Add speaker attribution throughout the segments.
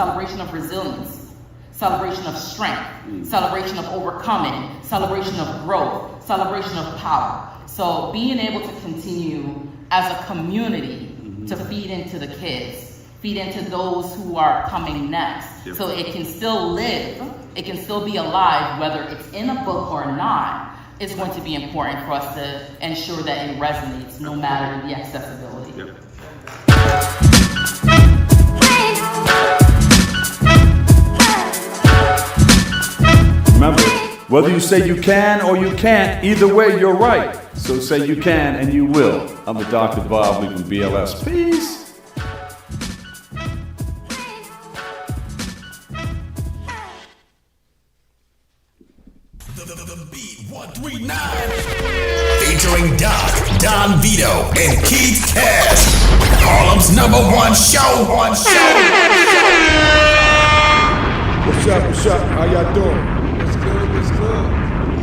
Speaker 1: celebration of resilience, celebration of strength, celebration of overcoming, celebration of growth, celebration of power. So being able to continue as a community to feed into the kids, feed into those who are coming next, so it can still live, it can still be alive, whether it's in a book or not, is going to be important for us to ensure that it resonates no matter the accessibility.
Speaker 2: Remember, whether you say you can or you can't, either way you're right. So say you can and you will. I'm the Dr. Bob Lee from BLS. Peace.
Speaker 3: The Beat 139 featuring Don Vito and Keith Cash, Harlem's #1 show.
Speaker 4: What's up? How y'all doing?
Speaker 5: What's good?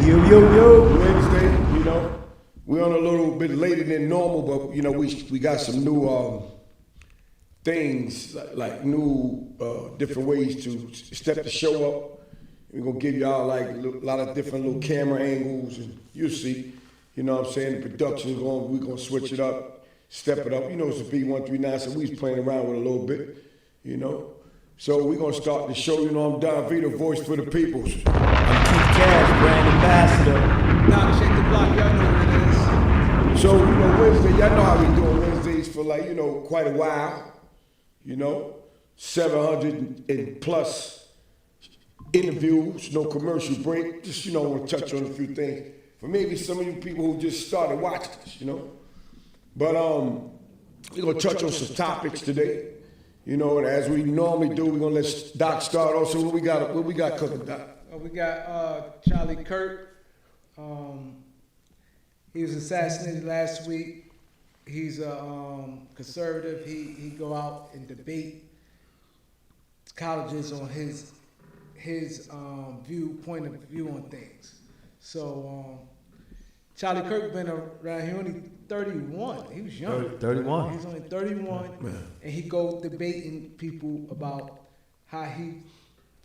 Speaker 4: Yo. Wednesday, we're on a little bit later than normal, but we got some new things like new different ways to step the show up. We're gonna give y'all like a lot of different little camera angles, and you'll see. You know what I'm saying? The production's we're gonna switch it up, step it up. It's a B139, so we was playing around with it a little bit, So we're gonna start the show. I'm Don Vito, voice for the peoples.
Speaker 5: I'm Keith Cash, brand ambassador.
Speaker 6: Now shake the block, y'all know what it is.
Speaker 4: So Wednesday, y'all know how we doing Wednesdays for quite a while. 700 and plus interviews, no commercial break. Just want to touch on a few things for maybe some of you people who just started watching this. But we're gonna touch on some topics today. And as we normally do, we're gonna let Doc start. Also, what we got cooking, Doc?
Speaker 6: We got Charlie Kirk. He was assassinated last week. He's a conservative. He go out and debate colleges on his point of view on things. So Charlie Kirk been around here only 31. He was young.
Speaker 5: 31.
Speaker 6: He's only 31, and he go debating people about how he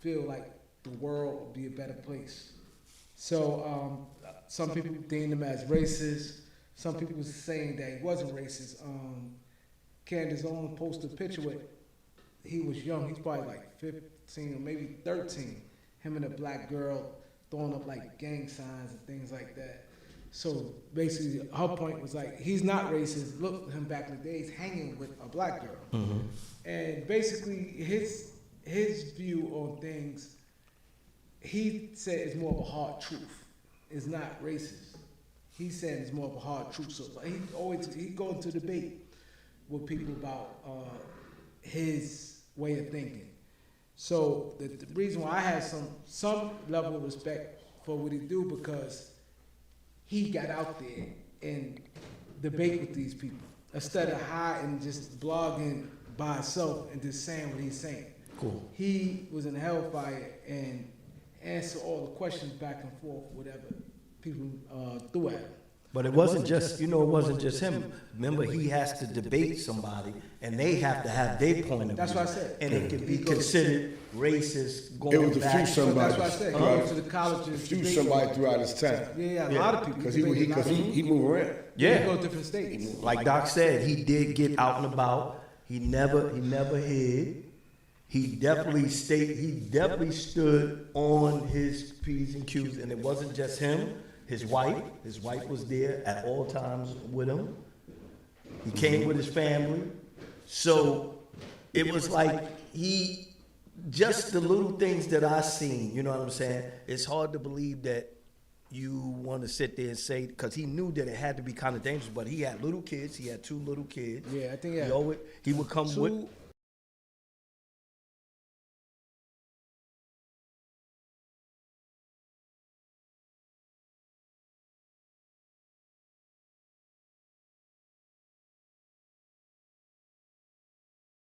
Speaker 6: feel like the world would be a better place. So some people deemed him as racist. Some people was saying that he wasn't racist. Candace Owens posted a picture with, he was young. He's probably like 15 or maybe 13. Him and a black girl throwing up like gang signs and things like that. So basically, her point was like, he's not racist. Look at him back in the days hanging with a black girl. And basically, his view on things, he said it's more of a hard truth. It's not racist. He said it's more of a hard truth. So he go into debate with people about his way of thinking. So the reason why I have some level of respect for what he do, because he got out there and debate with these people instead of hiding, just blogging by himself and just saying what he's saying.
Speaker 5: Cool.
Speaker 6: He was in hellfire and answered all the questions back and forth, whatever people threw at him.
Speaker 5: But it wasn't just, it wasn't just him. Remember, he has to debate somebody, and they have to have their point of view.
Speaker 6: That's what I said.
Speaker 5: And it can be considered racist going
Speaker 4: It was a
Speaker 5: back.
Speaker 4: few somebody.
Speaker 6: That's what I said. He went to the colleges.
Speaker 4: A few somebody throughout his time.
Speaker 6: Yeah, a lot of people.
Speaker 4: Because he moved around.
Speaker 5: Yeah.
Speaker 6: He go to different states.
Speaker 5: Like Doc said, he did get out and about. He never hid. He definitely stood on his P's and Q's, and it wasn't just him. His wife was there at all times with him. He came with his family. So it was like just the little things that I seen, you know what I'm saying? It's hard to believe that you want to sit there and say, because he knew that it had to be kind of dangerous, but he had little kids. He had 2 little kids.
Speaker 6: Yeah, I think
Speaker 5: he would come with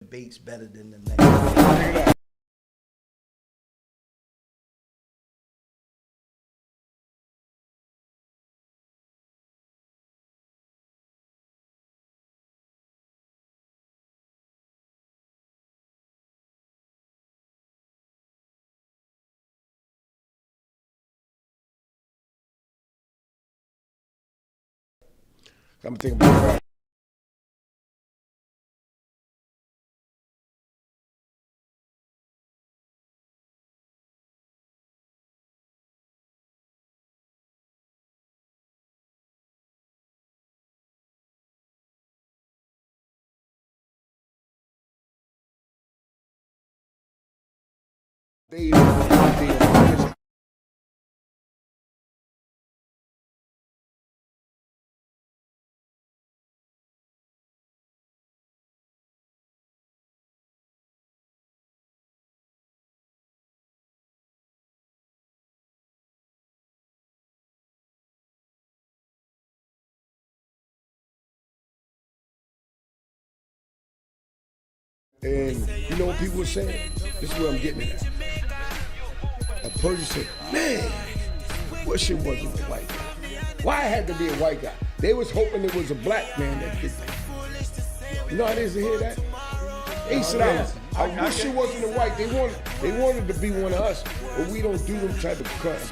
Speaker 5: debates better than the next.
Speaker 4: I'm thinking about rap. They And you know what people were saying? This is where I'm getting it at. A person said, man, wish it wasn't a white guy. Why it had to be a white guy? They was hoping it was a black man that did that. You know how they used to hear that? They said, I wish it wasn't a white. They wanted to be one of us, but we don't do them type of crimes.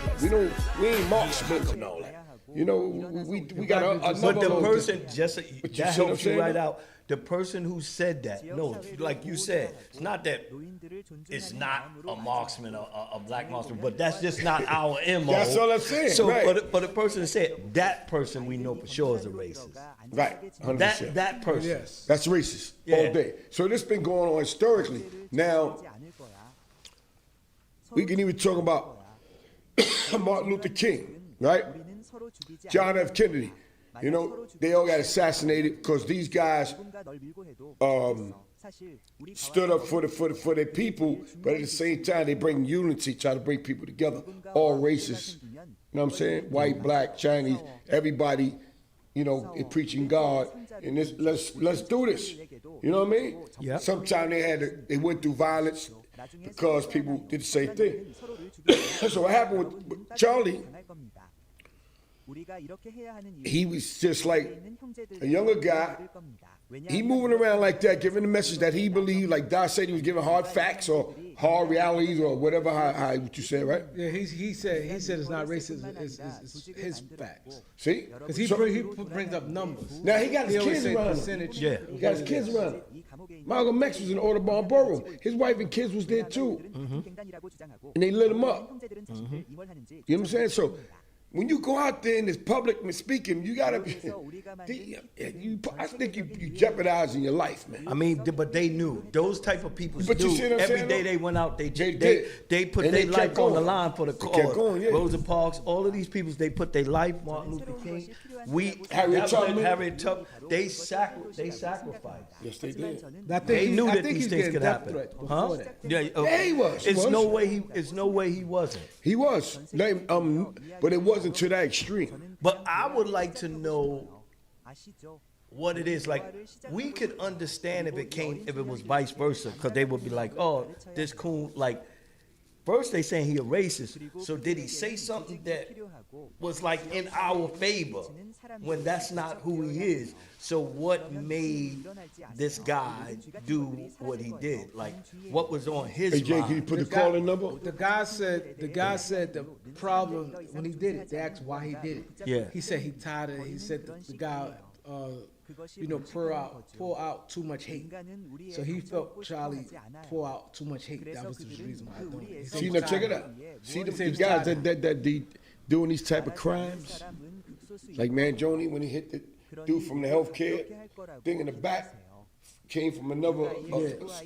Speaker 4: We ain't marksmen and all that. You know, we got another.
Speaker 5: But the person
Speaker 4: thing.
Speaker 5: just
Speaker 4: But
Speaker 5: that
Speaker 4: see what I'm
Speaker 5: helps you
Speaker 4: saying?
Speaker 5: right out. The person who said that, no, like you said, it's not that it's not a marksman, a black marksman, but that's just not our MO.
Speaker 4: That's all I'm saying,
Speaker 5: So,
Speaker 4: right.
Speaker 5: but the person said that person we know for sure is a racist.
Speaker 4: Right, 100%.
Speaker 5: That person.
Speaker 6: Yes.
Speaker 4: That's racist
Speaker 5: Yeah.
Speaker 4: all day. So this been going on historically. Now, we can even talk about Martin Luther King, right? John F. Kennedy. You know, they all got assassinated because these guys stood up for their people, but at the same time they bring unity, try to bring people together, all races. You know what I'm saying? White, black, Chinese, everybody. You know, they preaching God, and this, let's do this. You know what I mean?
Speaker 5: Yeah.
Speaker 4: Sometimes they went through violence because people did the same thing. So what happened with Charlie? He was just like a younger guy. He moving around like that, giving the message that he believed, like Doc said, he was giving hard facts or hard realities or whatever. How what you said, right?
Speaker 6: Yeah, he said it's not racist. It's his facts.
Speaker 4: See,
Speaker 6: Because he brings up numbers.
Speaker 4: now he got his
Speaker 6: always
Speaker 4: kids
Speaker 6: say
Speaker 4: around him.
Speaker 6: percentage.
Speaker 5: Yeah.
Speaker 4: He got his kids around him. Malcolm X was in Audubon Borough. His wife and kids was there too, and they lit him up. You know what I'm saying? So when you go out there in this public speaking, you gotta be. I think you jeopardizing your life, man.
Speaker 5: I mean, but they knew those type of people.
Speaker 4: But you
Speaker 5: knew
Speaker 4: see what I'm
Speaker 5: every
Speaker 4: saying,
Speaker 5: day
Speaker 4: though?
Speaker 5: they went out. They
Speaker 4: did.
Speaker 5: put
Speaker 4: And
Speaker 5: their
Speaker 4: they
Speaker 5: life
Speaker 4: kept
Speaker 5: on the
Speaker 4: going.
Speaker 5: line for the
Speaker 4: They
Speaker 5: cause.
Speaker 4: kept going, yeah.
Speaker 5: Rosa Parks, all of these people, they put their life. Martin Luther King,
Speaker 4: Harriet Tubman.
Speaker 5: Harriet Tubman. They sacrificed.
Speaker 4: Yes, they did.
Speaker 5: They knew
Speaker 6: I
Speaker 5: that
Speaker 6: think
Speaker 5: these
Speaker 6: he's
Speaker 5: things
Speaker 6: getting
Speaker 5: could
Speaker 6: death
Speaker 5: happen.
Speaker 6: threats
Speaker 5: Huh?
Speaker 6: before that.
Speaker 5: Yeah,
Speaker 4: Yeah, he was.
Speaker 5: It's no way he wasn't.
Speaker 4: He was. But it wasn't to that extreme.
Speaker 5: But I would like to know what it is. Like, we could understand if it was vice versa, because they would be like, oh, this coon, like, first they saying he a racist. So did he say something that was like in our favor when that's not who he is? So what made this guy do what he did? Like, what was on his
Speaker 4: Hey Jay,
Speaker 5: mind?
Speaker 4: can you put the calling number?
Speaker 6: The guy said the problem when he did it. They asked why he did it.
Speaker 5: Yeah.
Speaker 6: He said he tired of it. He said the guy, pour out too much hate. So he felt Charlie pour out too much hate. That was the reason why he doing it. He said
Speaker 4: See,
Speaker 6: he
Speaker 4: now
Speaker 6: was
Speaker 4: check it
Speaker 6: tired
Speaker 4: out.
Speaker 6: of it.
Speaker 4: See
Speaker 6: He
Speaker 4: the
Speaker 6: said he was
Speaker 4: guys
Speaker 6: tired of it.
Speaker 4: that doing these type of crimes, like Mangione when he hit the dude from the healthcare thing in the back, came from another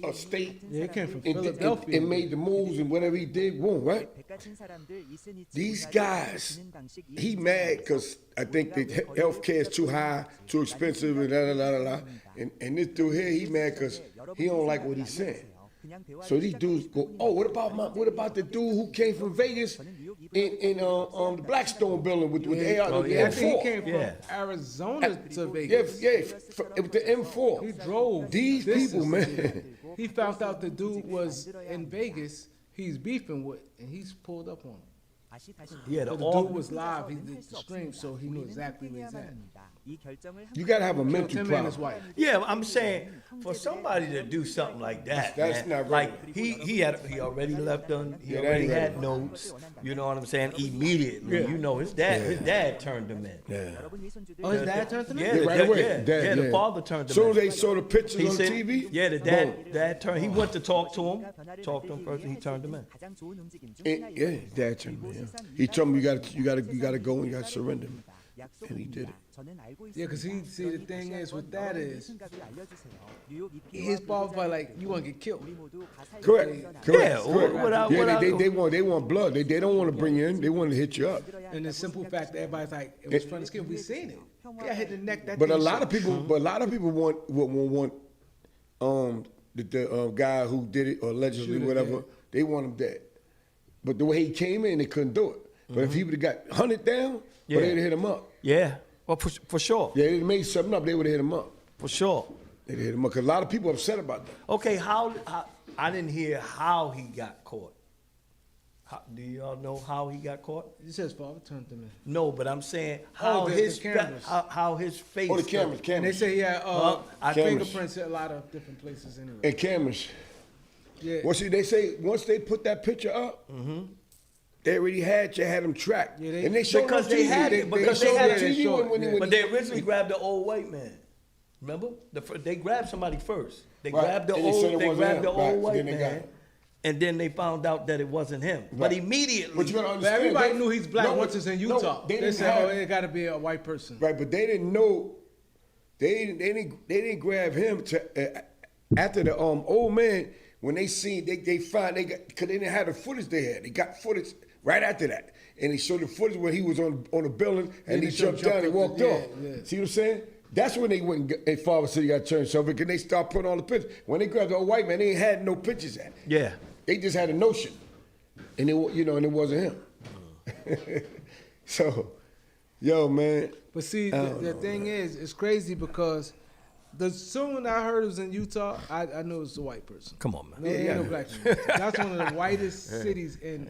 Speaker 4: a state.
Speaker 6: Yeah, he came from
Speaker 4: and
Speaker 6: Philadelphia.
Speaker 4: and made the moves and whatever he did, boom, right? These guys, he mad because I think the healthcare is too high, too expensive, and da. And this dude here, he mad because he don't like what he's saying. So these dudes go, oh, what about the dude who came from Vegas in the Blackstone building with the AR, with the
Speaker 6: I think he
Speaker 4: M4?
Speaker 6: came from Arizona to
Speaker 4: Yeah,
Speaker 6: Vegas.
Speaker 4: with the M4.
Speaker 6: He drove.
Speaker 4: These
Speaker 6: distance.
Speaker 4: people, man.
Speaker 6: He found out the dude was in Vegas. He's beefing with, and he's pulled up on him.
Speaker 5: Yeah,
Speaker 6: The
Speaker 5: the
Speaker 6: dude was live. He did the stream, so he knew exactly where he's at.
Speaker 4: You gotta have a mental
Speaker 6: Tim and
Speaker 4: problem.
Speaker 6: his wife.
Speaker 5: Yeah, I'm saying for somebody to do something like that,
Speaker 4: That's
Speaker 5: man,
Speaker 4: not right.
Speaker 5: like he already left on, he
Speaker 4: Yeah, that
Speaker 5: already
Speaker 4: ain't
Speaker 5: had
Speaker 4: right.
Speaker 5: notes. You know what I'm saying? Immediately, you know, his dad turned him in.
Speaker 4: Yeah.
Speaker 6: Oh, his dad turned to me?
Speaker 5: Yeah,
Speaker 4: Yeah,
Speaker 5: the
Speaker 4: right
Speaker 5: dad,
Speaker 4: away.
Speaker 5: yeah,
Speaker 4: Dad,
Speaker 5: yeah, the
Speaker 4: yeah.
Speaker 5: father turned him
Speaker 4: Soon
Speaker 5: in.
Speaker 4: as they saw the pictures
Speaker 5: He
Speaker 4: on
Speaker 5: said,
Speaker 4: TV,
Speaker 5: yeah, the
Speaker 4: boom.
Speaker 5: dad turned. He went to talk to him first, and he turned him in.
Speaker 4: Yeah, his dad turned me. Yeah. He told me you gotta go and you gotta surrender. And he did it.
Speaker 6: Yeah, because see, the thing is with that is, his father like, you want to get killed.
Speaker 4: Correct.
Speaker 5: Yeah,
Speaker 4: They want blood. They don't want to bring you in. They want to hit you up.
Speaker 6: And the simple fact that everybody's like, it was from the skin. We seen it. Yeah, hit the neck. That
Speaker 4: But a
Speaker 6: thing
Speaker 4: lot of
Speaker 6: shot.
Speaker 4: people want the guy who did it or allegedly
Speaker 6: Shooter,
Speaker 4: whatever.
Speaker 6: yeah.
Speaker 4: They want him dead. But the way he came in, they couldn't do it. But if he would have got hunted down,
Speaker 5: Yeah.
Speaker 4: they'd have hit him up.
Speaker 5: Yeah, well, for sure,
Speaker 4: Yeah, they'd have made something up. They would have hit him up.
Speaker 5: for sure.
Speaker 4: They'd hit him up because a lot of people upset about that.
Speaker 5: Okay, how I didn't hear how he got caught. Do y'all know how he got caught?
Speaker 6: You said his father turned to me.
Speaker 5: No, but I'm saying how
Speaker 6: the
Speaker 5: his
Speaker 6: cameras.
Speaker 5: how his face.
Speaker 4: Oh, the cameras.
Speaker 6: And they say he had
Speaker 5: I-
Speaker 6: fingerprints at a lot of different places anyway.
Speaker 4: And cameras.
Speaker 6: Yeah.
Speaker 4: Well, see, they say once they put that picture up, they already had them tracked.
Speaker 6: Yeah, they-
Speaker 4: and they showed
Speaker 5: Because
Speaker 4: on
Speaker 5: they
Speaker 4: TV.
Speaker 5: had it, because they
Speaker 4: showed
Speaker 5: had
Speaker 4: on
Speaker 5: it.
Speaker 4: TV
Speaker 6: showed
Speaker 4: when
Speaker 6: it,
Speaker 4: he-
Speaker 5: But they originally grabbed the old white man. Remember? They grabbed somebody first. They
Speaker 4: Right.
Speaker 5: grabbed the
Speaker 4: And they said it
Speaker 5: old. They
Speaker 4: wasn't
Speaker 5: grabbed
Speaker 4: him.
Speaker 5: the
Speaker 4: Right.
Speaker 5: old white
Speaker 4: Then they got
Speaker 5: man,
Speaker 4: him.
Speaker 5: and then they found out that it wasn't him. But
Speaker 4: Right.
Speaker 5: immediately,
Speaker 4: But you gotta
Speaker 6: But
Speaker 4: understand.
Speaker 6: everybody
Speaker 4: they-
Speaker 6: knew he's black
Speaker 4: no,
Speaker 6: once it's in Utah.
Speaker 4: No,
Speaker 6: they
Speaker 4: didn't
Speaker 6: said,
Speaker 4: have-
Speaker 6: oh, it got to be a white person.
Speaker 4: Right, but they didn't know. They didn't grab him to after the old man when they seen they got because they didn't have the footage they had. They got footage right after that, and they showed the footage when he was on a building and
Speaker 6: they
Speaker 4: he jumped down and
Speaker 6: up
Speaker 4: walked
Speaker 6: the-
Speaker 4: off.
Speaker 6: yeah.
Speaker 4: See what I'm saying? That's when they went and Father said he got turned so because they start putting all the pictures. When they grabbed the old white man, they ain't had no pictures at.
Speaker 5: yeah.
Speaker 4: They just had a notion, and and it wasn't him. So, yo, man.
Speaker 6: But see, the thing is, it's crazy because soon I heard it was in Utah, I knew it was a white person.
Speaker 5: Come on, man.
Speaker 6: No, ain't no black person. That's one of the whitest cities in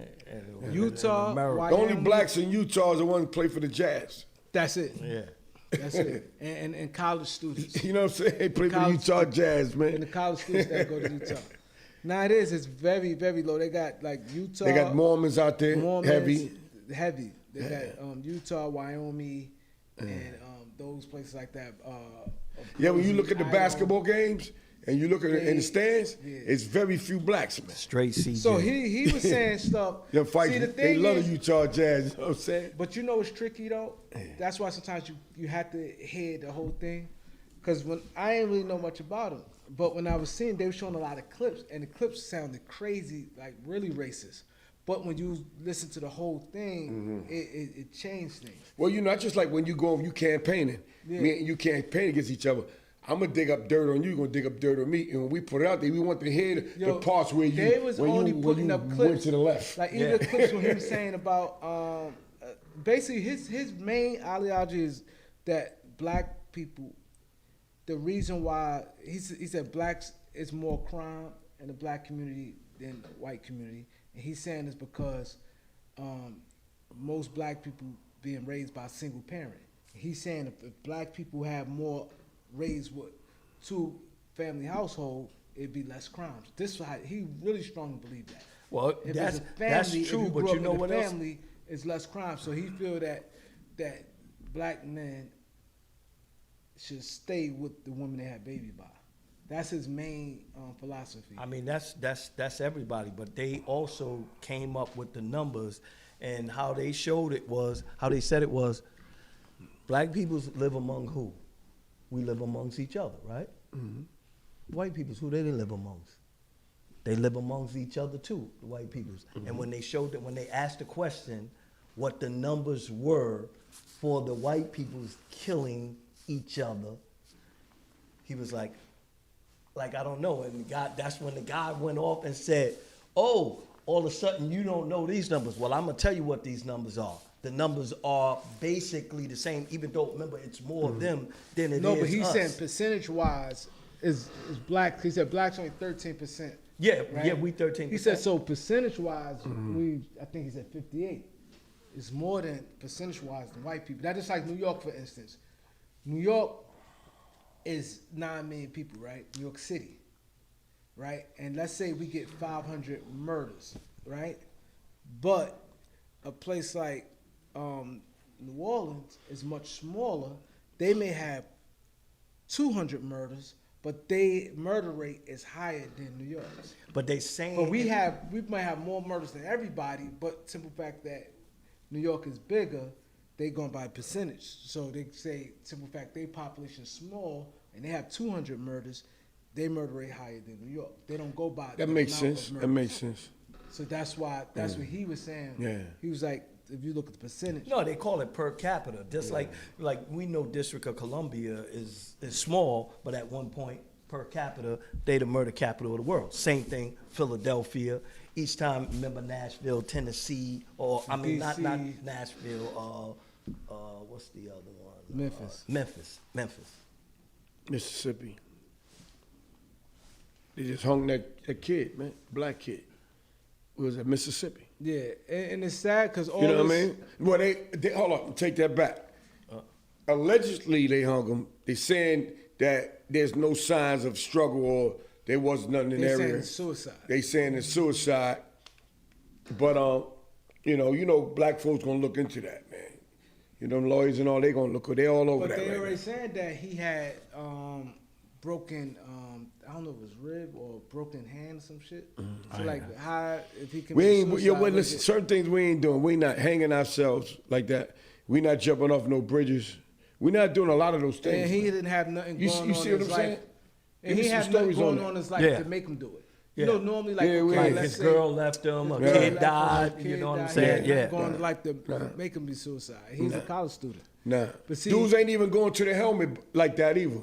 Speaker 6: Utah.
Speaker 5: America.
Speaker 4: The only
Speaker 6: Wyoming.
Speaker 4: blacks in Utah is the one who play for the Jazz.
Speaker 6: That's it.
Speaker 5: Yeah.
Speaker 6: That's it. And college students.
Speaker 4: You know what I'm saying? They play for the
Speaker 6: College-
Speaker 4: Utah Jazz,
Speaker 6: And the
Speaker 4: man.
Speaker 6: college students that go to Utah. Now it is. It's very, very low. They got like Utah.
Speaker 4: They got Mormons out there,
Speaker 6: Mormons,
Speaker 4: heavy.
Speaker 6: Heavy. They got Utah, Wyoming, and those places like that.
Speaker 4: Yeah, when you look at the
Speaker 6: Idaho.
Speaker 4: basketball games and you look at it in the stands,
Speaker 6: Yeah.
Speaker 4: it's very few blacks, man.
Speaker 5: Straight CJ.
Speaker 6: So he was saying stuff.
Speaker 4: Them fights,
Speaker 6: See, the
Speaker 4: they
Speaker 6: thing
Speaker 4: love
Speaker 6: is,
Speaker 4: the Utah Jazz, you know what I'm saying?
Speaker 6: but you know what's tricky though? That's why sometimes you have to hear the whole thing. Because when I didn't really know much about him, but when I was seeing, they were showing a lot of clips, and the clips sounded crazy, like really racist. But when you listen to the whole thing, it changed things.
Speaker 4: Well, you know, it's just like when you go, you campaigning.
Speaker 6: Yeah.
Speaker 4: Me and you campaign against each other. I'm gonna dig up dirt on you. You're gonna dig up dirt on me. And when we put it out there, we want to hear the
Speaker 6: Yo,
Speaker 4: parts where you
Speaker 6: they was
Speaker 4: when
Speaker 6: only
Speaker 4: you,
Speaker 6: putting
Speaker 4: when
Speaker 6: up
Speaker 4: you
Speaker 6: clips
Speaker 4: went to the left.
Speaker 6: Like even the clips when he was saying about basically his main ideology is that black people. The reason why he said blacks is more crime in the black community than the white community, and he's saying it's because most black people being raised by a single parent. He's saying if black people have more raised with two family household, it'd be less crimes. This is how he really strongly believed that.
Speaker 5: Well,
Speaker 6: If
Speaker 5: that's
Speaker 6: it's a family,
Speaker 5: that's
Speaker 6: if
Speaker 5: true,
Speaker 6: you
Speaker 5: but
Speaker 6: grew
Speaker 5: you
Speaker 6: up
Speaker 5: know
Speaker 6: in a
Speaker 5: what else?
Speaker 6: family, it's less crime. So he feel that black men should stay with the woman they had baby by. That's his main philosophy.
Speaker 5: I mean, that's everybody, but they also came up with the numbers, and how they showed it was, how they said it was, black people live among who? We live amongst each other, right? White peoples, who they live amongst? They live amongst each other too, the white peoples. And when they showed that, when they asked the question, what the numbers were for the white peoples killing each other, he was like, I don't know. And that's when the guy went off and said, oh, all of a sudden you don't know these numbers. Well, I'm going to tell you what these numbers are. The numbers are basically the same, even though, remember, it's more of them than it is
Speaker 6: no, but he's
Speaker 5: us.
Speaker 6: saying percentage-wise is black. He said black's only 13%.
Speaker 5: Yeah,
Speaker 6: right?
Speaker 5: yeah, we 13%.
Speaker 6: He said so percentage-wise, I think he said 58. It's more than percentage-wise than white people. That's just like New York, for instance. New York is 9 million people, right? New York City, right? And let's say we get 500 murders, right? But a place like New Orleans is much smaller. They may have 200 murders, but their murder rate is higher than New York's.
Speaker 5: But they saying.
Speaker 6: But we might have more murders than everybody, but simple fact that New York is bigger, they going by percentage. So they say, simple fact, their population is small and they have 200 murders, their murder rate higher than New York. They don't go by
Speaker 4: That
Speaker 6: the
Speaker 4: makes
Speaker 6: amount
Speaker 4: sense.
Speaker 6: of
Speaker 4: That
Speaker 6: murders.
Speaker 4: makes sense.
Speaker 6: So that's why, that's what he was saying.
Speaker 4: Yeah.
Speaker 6: He was like, if you look at the percentage.
Speaker 5: No, they call it per capita. Just like we know District of Columbia is small, but at one point per capita, they the murder capital of the world. Same thing, Philadelphia. Each time, remember Nashville, Tennessee, or I mean not
Speaker 6: DC.
Speaker 5: Nashville. What's the other one?
Speaker 6: Memphis.
Speaker 5: Memphis.
Speaker 4: Mississippi. They just hung that kid, man, black kid. It was at Mississippi.
Speaker 6: Yeah, and it's sad because all
Speaker 4: You know what I
Speaker 6: this-
Speaker 4: mean? Well, they hold on, take that back. Allegedly, they hung him. They saying that there's no signs of struggle or there was nothing in the
Speaker 6: They saying
Speaker 4: area.
Speaker 6: it's suicide.
Speaker 4: They saying it's suicide. But you know, black folks gonna look into that, man. You know, lawyers and all, they gonna look. They all over
Speaker 6: But
Speaker 4: that
Speaker 6: they
Speaker 4: right
Speaker 6: already
Speaker 4: now.
Speaker 6: said that he had broken, I don't know if it was rib or broken hand or some shit. So like, how if he can?
Speaker 4: We
Speaker 6: be
Speaker 4: ain't.
Speaker 6: suicide,
Speaker 4: Yeah, well,
Speaker 6: was
Speaker 4: listen.
Speaker 6: it-
Speaker 4: Certain things we ain't doing. We not hanging ourselves like that. We not jumping off no bridges. We not doing a lot of those things.
Speaker 6: And he didn't have nothing
Speaker 4: You-
Speaker 6: going
Speaker 4: you
Speaker 6: on
Speaker 4: see
Speaker 6: in
Speaker 4: what
Speaker 6: his
Speaker 4: I'm saying?
Speaker 6: life.
Speaker 4: Give
Speaker 6: And
Speaker 4: me
Speaker 6: he
Speaker 4: some
Speaker 6: had nothing
Speaker 4: stories on
Speaker 6: going
Speaker 4: that.
Speaker 6: on in his life
Speaker 5: Yeah.
Speaker 6: to make him do it.
Speaker 5: Yeah.
Speaker 6: You know, normally like,
Speaker 4: Yeah,
Speaker 6: okay,
Speaker 4: we-
Speaker 5: Like
Speaker 6: let's
Speaker 5: his
Speaker 6: say
Speaker 5: girl left him, a
Speaker 6: his
Speaker 5: kid
Speaker 6: girl
Speaker 5: died.
Speaker 6: left him,
Speaker 5: You know what I'm
Speaker 6: kid
Speaker 5: saying?
Speaker 6: died.
Speaker 5: Yeah.
Speaker 6: Going to like to make him be suicide. He's a college student.
Speaker 4: Nah.
Speaker 6: But see-
Speaker 4: Dudes ain't even going to the helmet like that either.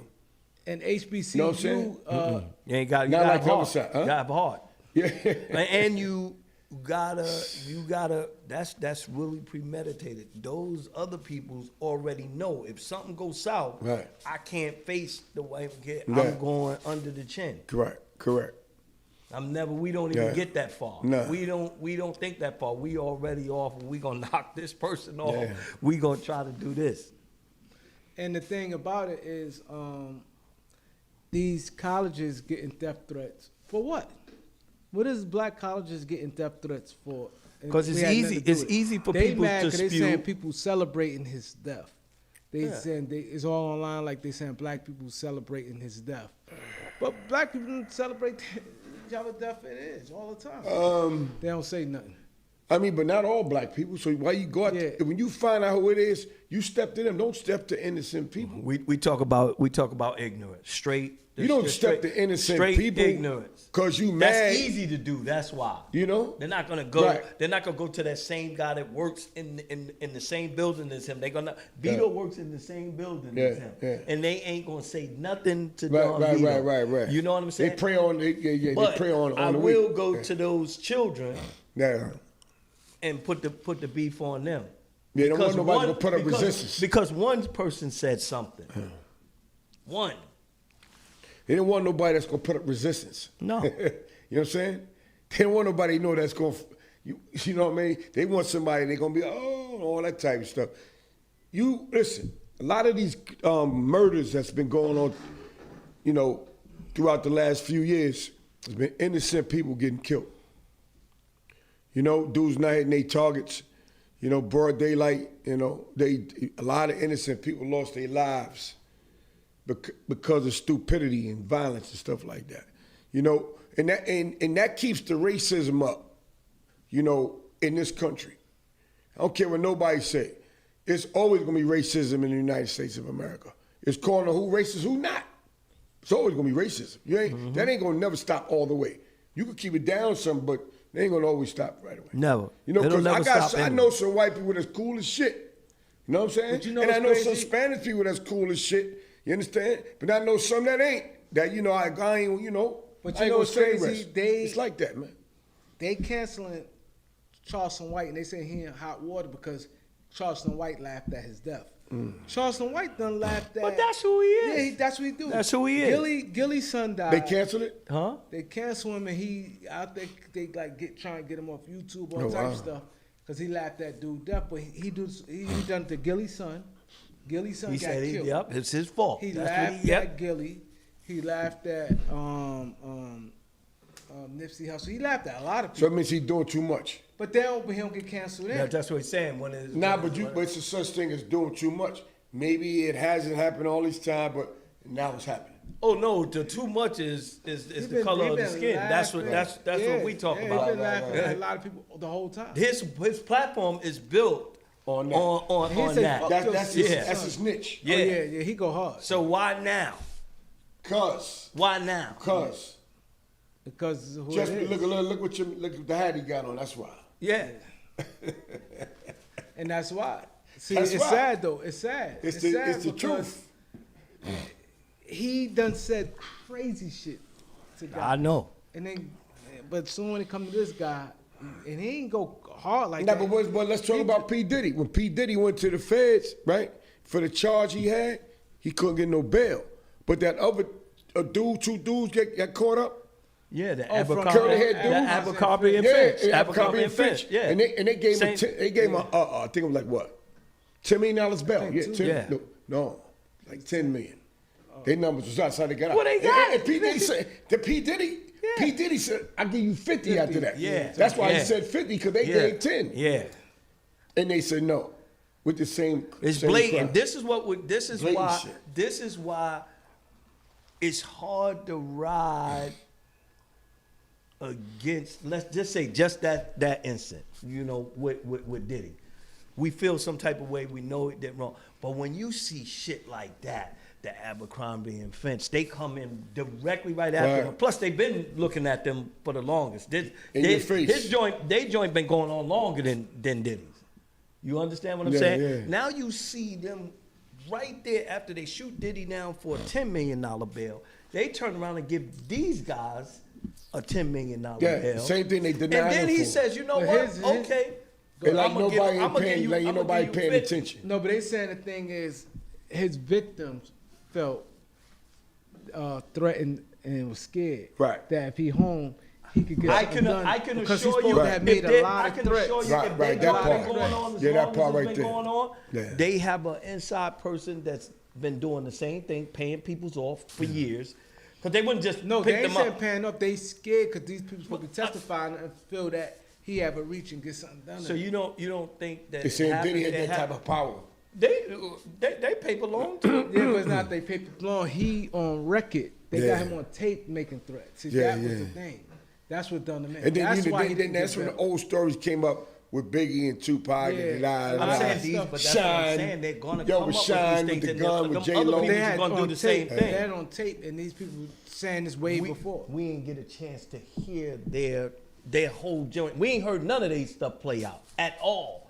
Speaker 6: And HBCU,
Speaker 4: Know what I'm saying?
Speaker 5: You ain't got. You
Speaker 4: Not
Speaker 5: got
Speaker 4: like
Speaker 5: a
Speaker 4: the other
Speaker 5: heart.
Speaker 4: side, huh?
Speaker 5: You got to have a heart.
Speaker 4: Yeah.
Speaker 5: And you gotta. That's really premeditated. Those other people's already know if something goes south,
Speaker 4: Right.
Speaker 5: I can't face the wife kid.
Speaker 4: Right.
Speaker 5: I'm going under the chin.
Speaker 4: Correct.
Speaker 5: We don't even
Speaker 4: Yeah.
Speaker 5: get that far.
Speaker 4: No.
Speaker 5: We don't think that far. We already off. We gonna knock this person off.
Speaker 4: Yeah.
Speaker 5: We gonna try to do this.
Speaker 6: and the thing about it is, these colleges getting death threats for what? What is black colleges getting death threats for? And
Speaker 5: 'Cause it's
Speaker 6: we had
Speaker 5: easy-
Speaker 6: nothing to do
Speaker 5: it's
Speaker 6: with it.
Speaker 5: easy for
Speaker 6: they
Speaker 5: people
Speaker 6: mad
Speaker 5: to
Speaker 6: 'cause they saying
Speaker 5: spew.
Speaker 6: people celebrating his death. They
Speaker 5: Yeah.
Speaker 6: saying it's all online like they saying black people celebrating his death. But black people don't celebrate each other's death. It is all the time. They don't say nothing.
Speaker 4: I mean, but not all black people. So why you go out
Speaker 6: Yeah.
Speaker 4: when you find out who it is, you step to them. Don't step to innocent people.
Speaker 5: We talk about ignorance. Straight.
Speaker 4: You don't
Speaker 5: just
Speaker 4: step
Speaker 5: straight-
Speaker 4: to innocent
Speaker 5: straight
Speaker 4: people
Speaker 5: ignorance.
Speaker 4: because you mad.
Speaker 5: That's easy to do. That's why.
Speaker 4: You know?
Speaker 5: They're not gonna go.
Speaker 4: Right.
Speaker 5: They're not gonna go to that same guy that works in the same building as him. They're gonna. Vito works in the same building as him,
Speaker 4: yeah.
Speaker 5: and they ain't gonna say nothing to
Speaker 4: Right,
Speaker 5: Don
Speaker 4: right,
Speaker 5: Vito.
Speaker 4: right.
Speaker 5: You know what I'm saying?
Speaker 4: They prey on they
Speaker 5: But
Speaker 4: prey on
Speaker 5: I
Speaker 4: the
Speaker 5: will
Speaker 4: weak.
Speaker 5: go
Speaker 4: Yeah.
Speaker 5: to those children
Speaker 4: Yeah.
Speaker 5: and put the beef on them.
Speaker 4: Yeah, they don't want
Speaker 5: Because
Speaker 4: nobody to put up resistance.
Speaker 5: Because one person said something. One.
Speaker 4: They don't want nobody that's gonna put up resistance.
Speaker 5: No.
Speaker 4: You know what I'm saying? They don't want nobody to know that's gonna you know what I mean? They want somebody they're gonna be all that type of stuff. You listen, a lot of these murders that's been going on, you know, throughout the last few years, there's been innocent people getting killed. You know, dudes not hitting their targets. You know, broad daylight. You know, a lot of innocent people lost their lives because of stupidity and violence and stuff like that. You know, and that keeps the racism up. You know, in this country, I don't care what nobody say. It's always gonna be racism in the United States of America. It's calling who racist, who not. It's always gonna be racism. That ain't gonna never stop all the way. You can keep it down some, but they ain't gonna always stop right away.
Speaker 5: Never.
Speaker 4: You know,
Speaker 5: It'll
Speaker 4: because
Speaker 5: never stop
Speaker 4: I
Speaker 5: anyway.
Speaker 4: know some white people that's cool as shit. You know what I'm saying?
Speaker 6: But you know
Speaker 4: and I know
Speaker 6: what's
Speaker 4: some
Speaker 6: crazy?
Speaker 4: Spanish people that's cool as shit. You understand? But I know some that ain't. That, you know, I ain't, you know.
Speaker 6: But
Speaker 4: I
Speaker 6: you
Speaker 4: ain't
Speaker 6: know
Speaker 4: gonna
Speaker 6: what's
Speaker 4: say the
Speaker 6: crazy?
Speaker 4: rest.
Speaker 6: They-
Speaker 4: It's like that, man.
Speaker 6: They canceling Charleston White, and they saying he in hot water because Charleston White laughed at his death. Charleston White done laughed at.
Speaker 5: But that's who he is.
Speaker 6: Yeah, that's what he do.
Speaker 5: That's who he is.
Speaker 6: Gilly's son died.
Speaker 4: They canceled it?
Speaker 5: Huh?
Speaker 6: They cancel him, and I think they like trying to get him off YouTube, all
Speaker 4: Oh,
Speaker 6: type
Speaker 4: wow.
Speaker 6: of stuff, because he laughed at dude death. But he done it to Gilly's son, Gilly's son
Speaker 5: He
Speaker 6: got
Speaker 5: said,
Speaker 6: killed.
Speaker 5: "Yep, it's his fault."
Speaker 6: He
Speaker 5: That's
Speaker 6: laughed
Speaker 5: what he, yep.
Speaker 6: at Gilly. He laughed at Nipsey Hussle. He laughed at a lot of
Speaker 4: So
Speaker 6: people.
Speaker 4: it means he's doing too much.
Speaker 6: But they don't, he don't get canceled in.
Speaker 5: Yeah, that's what he's saying. When it's,
Speaker 4: Nah, but it's a such thing as doing too much. Maybe it hasn't happened all this time, but now it's happening.
Speaker 5: oh no, the too much is the color of the skin. That's what what we talk about.
Speaker 6: He's been laughing at a lot of people the whole time.
Speaker 5: His platform is built
Speaker 4: On that.
Speaker 5: on
Speaker 6: He said,
Speaker 5: that.
Speaker 6: "Fuck
Speaker 4: That's
Speaker 5: Yeah.
Speaker 4: his niche.
Speaker 5: Yeah.
Speaker 6: Oh, yeah, he go hard.
Speaker 5: So why now?
Speaker 4: Why
Speaker 5: now?
Speaker 4: Cause.
Speaker 6: Because of who
Speaker 4: Just
Speaker 6: it is.
Speaker 4: look what the hat he got on. That's why.
Speaker 5: Yeah.
Speaker 6: And that's why. See,
Speaker 4: That's
Speaker 6: it's
Speaker 4: why.
Speaker 6: sad though. It's sad.
Speaker 4: It's
Speaker 6: sad
Speaker 4: the
Speaker 6: because
Speaker 4: truth.
Speaker 6: He done said crazy shit to guys.
Speaker 5: I know.
Speaker 6: And then, but soon when it come to this guy, and he ain't go hard like
Speaker 4: Nah,
Speaker 6: that.
Speaker 4: but let's talk about P. Diddy. When P. Diddy went to the feds, right, for the charge he had, he couldn't get no bail. But that other two dudes got caught up.
Speaker 5: Yeah, the
Speaker 6: Oh, from
Speaker 5: Abercrombie,
Speaker 4: curly hair dude?
Speaker 5: Abercrombie and
Speaker 4: Yeah,
Speaker 5: Finch.
Speaker 4: Abercrombie and Finch.
Speaker 5: Yeah.
Speaker 4: And they gave him
Speaker 5: Same-
Speaker 4: I think it was like what? $10 million bail.
Speaker 6: think
Speaker 4: Yeah,
Speaker 6: two.
Speaker 4: 10,
Speaker 5: Yeah.
Speaker 4: no, like 10 million. Their numbers was outside they got out.
Speaker 5: Well, they got
Speaker 4: and P. Diddy said, P. Diddy said, I'll give you 50 after that.
Speaker 5: Yeah.
Speaker 4: That's why
Speaker 5: Yeah.
Speaker 4: he said 50, because they
Speaker 5: Yeah.
Speaker 4: gave 10.
Speaker 5: Yeah.
Speaker 4: And they said no. With the same
Speaker 5: It's
Speaker 4: same
Speaker 5: blatant.
Speaker 4: crime.
Speaker 5: This is what. This is
Speaker 4: Blatant
Speaker 5: why.
Speaker 4: shit.
Speaker 5: This is why it's hard to ride against. Let's just say just that instant. You know, with Diddy, we feel some type of way. We know it did wrong. But when you see shit like that, the Abercrombie and Finch, they come in directly right after
Speaker 4: Right.
Speaker 5: them. Plus, they've been looking at them for the longest.
Speaker 4: In your face.
Speaker 5: Their joint been going on longer than Diddy's. You understand what I'm
Speaker 4: Yeah,
Speaker 5: saying?
Speaker 4: yeah.
Speaker 5: Now you see them right there after they shoot Diddy down for a $10 million bail. They turn around and give these guys a $10 million
Speaker 4: Yeah,
Speaker 5: bail.
Speaker 4: same thing they denied
Speaker 5: And then
Speaker 4: him
Speaker 5: he
Speaker 4: for.
Speaker 5: says, you know
Speaker 6: But
Speaker 5: what?
Speaker 6: his-
Speaker 5: Okay.
Speaker 4: And like
Speaker 5: I'ma
Speaker 4: nobody
Speaker 5: give-
Speaker 4: ain't
Speaker 5: I'ma give
Speaker 4: paying,
Speaker 5: you-
Speaker 4: like
Speaker 5: I'ma
Speaker 4: nobody
Speaker 5: give you
Speaker 4: paying
Speaker 5: 50.
Speaker 4: attention.
Speaker 6: No, but they saying the thing is, his victims felt threatened and was scared.
Speaker 4: Right.
Speaker 6: That if he home, he could get
Speaker 5: I
Speaker 6: something
Speaker 5: can
Speaker 6: done. because he's
Speaker 5: assure
Speaker 6: supposed
Speaker 5: you
Speaker 6: to have
Speaker 5: if
Speaker 6: made
Speaker 5: they-
Speaker 6: a lot
Speaker 5: I
Speaker 6: of
Speaker 5: can
Speaker 6: threats.
Speaker 5: assure you
Speaker 4: Right,
Speaker 5: if
Speaker 4: right,
Speaker 5: they
Speaker 4: that
Speaker 5: got
Speaker 4: part.
Speaker 5: it going on as
Speaker 4: Yeah, that
Speaker 5: long
Speaker 4: part
Speaker 5: as
Speaker 4: right
Speaker 5: it's been
Speaker 4: there.
Speaker 5: going on,
Speaker 4: Yeah.
Speaker 5: they have an inside person that's been doing the same thing, paying people's off for years. Because they wouldn't just
Speaker 6: No,
Speaker 5: pick
Speaker 6: they ain't
Speaker 5: them
Speaker 6: saying
Speaker 5: up.
Speaker 6: paying up. They scared because these people supposed to be testifying and feel that he have a reach and get something done.
Speaker 5: So you don't think that
Speaker 4: They saying Diddy had
Speaker 5: it
Speaker 4: that type
Speaker 5: happened-
Speaker 4: of power.
Speaker 5: They paper long too.
Speaker 6: Yeah, but it's not they paper long. He on record. They
Speaker 4: Yeah.
Speaker 6: got him on tape making threats. See,
Speaker 4: Yeah,
Speaker 6: that was
Speaker 4: yeah.
Speaker 6: the thing. That's what done the man.
Speaker 4: And then,
Speaker 6: that's why he
Speaker 4: then
Speaker 6: didn't
Speaker 4: that's
Speaker 6: get
Speaker 4: when the
Speaker 6: bail.
Speaker 4: old stories came up with Biggie and Tupac
Speaker 6: Yeah.
Speaker 4: and la, la,
Speaker 5: I'm
Speaker 4: la.
Speaker 5: saying these, but that's what I'm saying. They're gonna come
Speaker 4: with
Speaker 5: up
Speaker 4: Shine,
Speaker 5: with
Speaker 4: with
Speaker 5: these
Speaker 4: the
Speaker 5: things,
Speaker 4: gun,
Speaker 5: and
Speaker 4: with
Speaker 5: them other
Speaker 4: J-Lo.
Speaker 5: people
Speaker 6: They had
Speaker 5: gonna do
Speaker 6: on
Speaker 5: the
Speaker 6: tape.
Speaker 5: same
Speaker 6: They
Speaker 5: thing.
Speaker 6: had on tape, and these people saying this way before.
Speaker 5: We ain't get a chance to hear their whole joint. We ain't heard none of these stuff play out at all.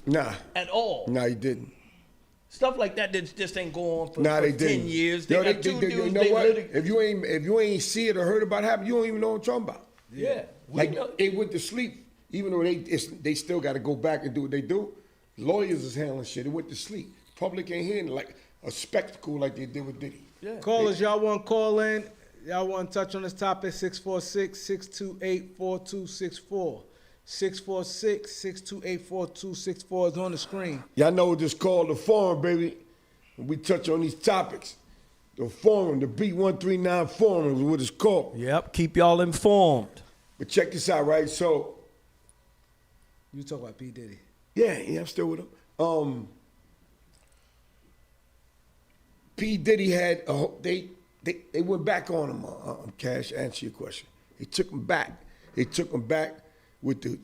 Speaker 4: Nah,
Speaker 5: At all.
Speaker 4: nah, he didn't.
Speaker 5: Stuff like that just ain't go on for,
Speaker 4: Nah,
Speaker 5: for
Speaker 4: they
Speaker 5: 10
Speaker 4: didn't.
Speaker 5: years.
Speaker 4: Yo,
Speaker 5: They got two dudes.
Speaker 4: you know
Speaker 5: they
Speaker 4: what?
Speaker 5: literally-
Speaker 4: If you ain't see it or heard about it happen, you don't even know what I'm talking about.
Speaker 5: Yeah. We
Speaker 4: Like
Speaker 5: know-
Speaker 4: they went to sleep, even though they still got to go back and do what they do. Lawyers is handling shit. They went to sleep. Public ain't hearing it like a spectacle like they did with Diddy.
Speaker 5: Yeah.
Speaker 6: Callers, y'all want to call in? Y'all want to touch on this topic? 646-628-4264. 646-628-4264 is on the screen.
Speaker 4: Y'all know what this called the forum, baby. When we touch on these topics, the forum, the B139 forum is what it's called.
Speaker 5: Yep. Keep y'all informed.
Speaker 4: But check this out, right? So,
Speaker 6: You talk about P. Diddy.
Speaker 4: yeah, I'm still with him. P. Diddy had they went back on him. Cash, answer your question. They took him back. They took him back with the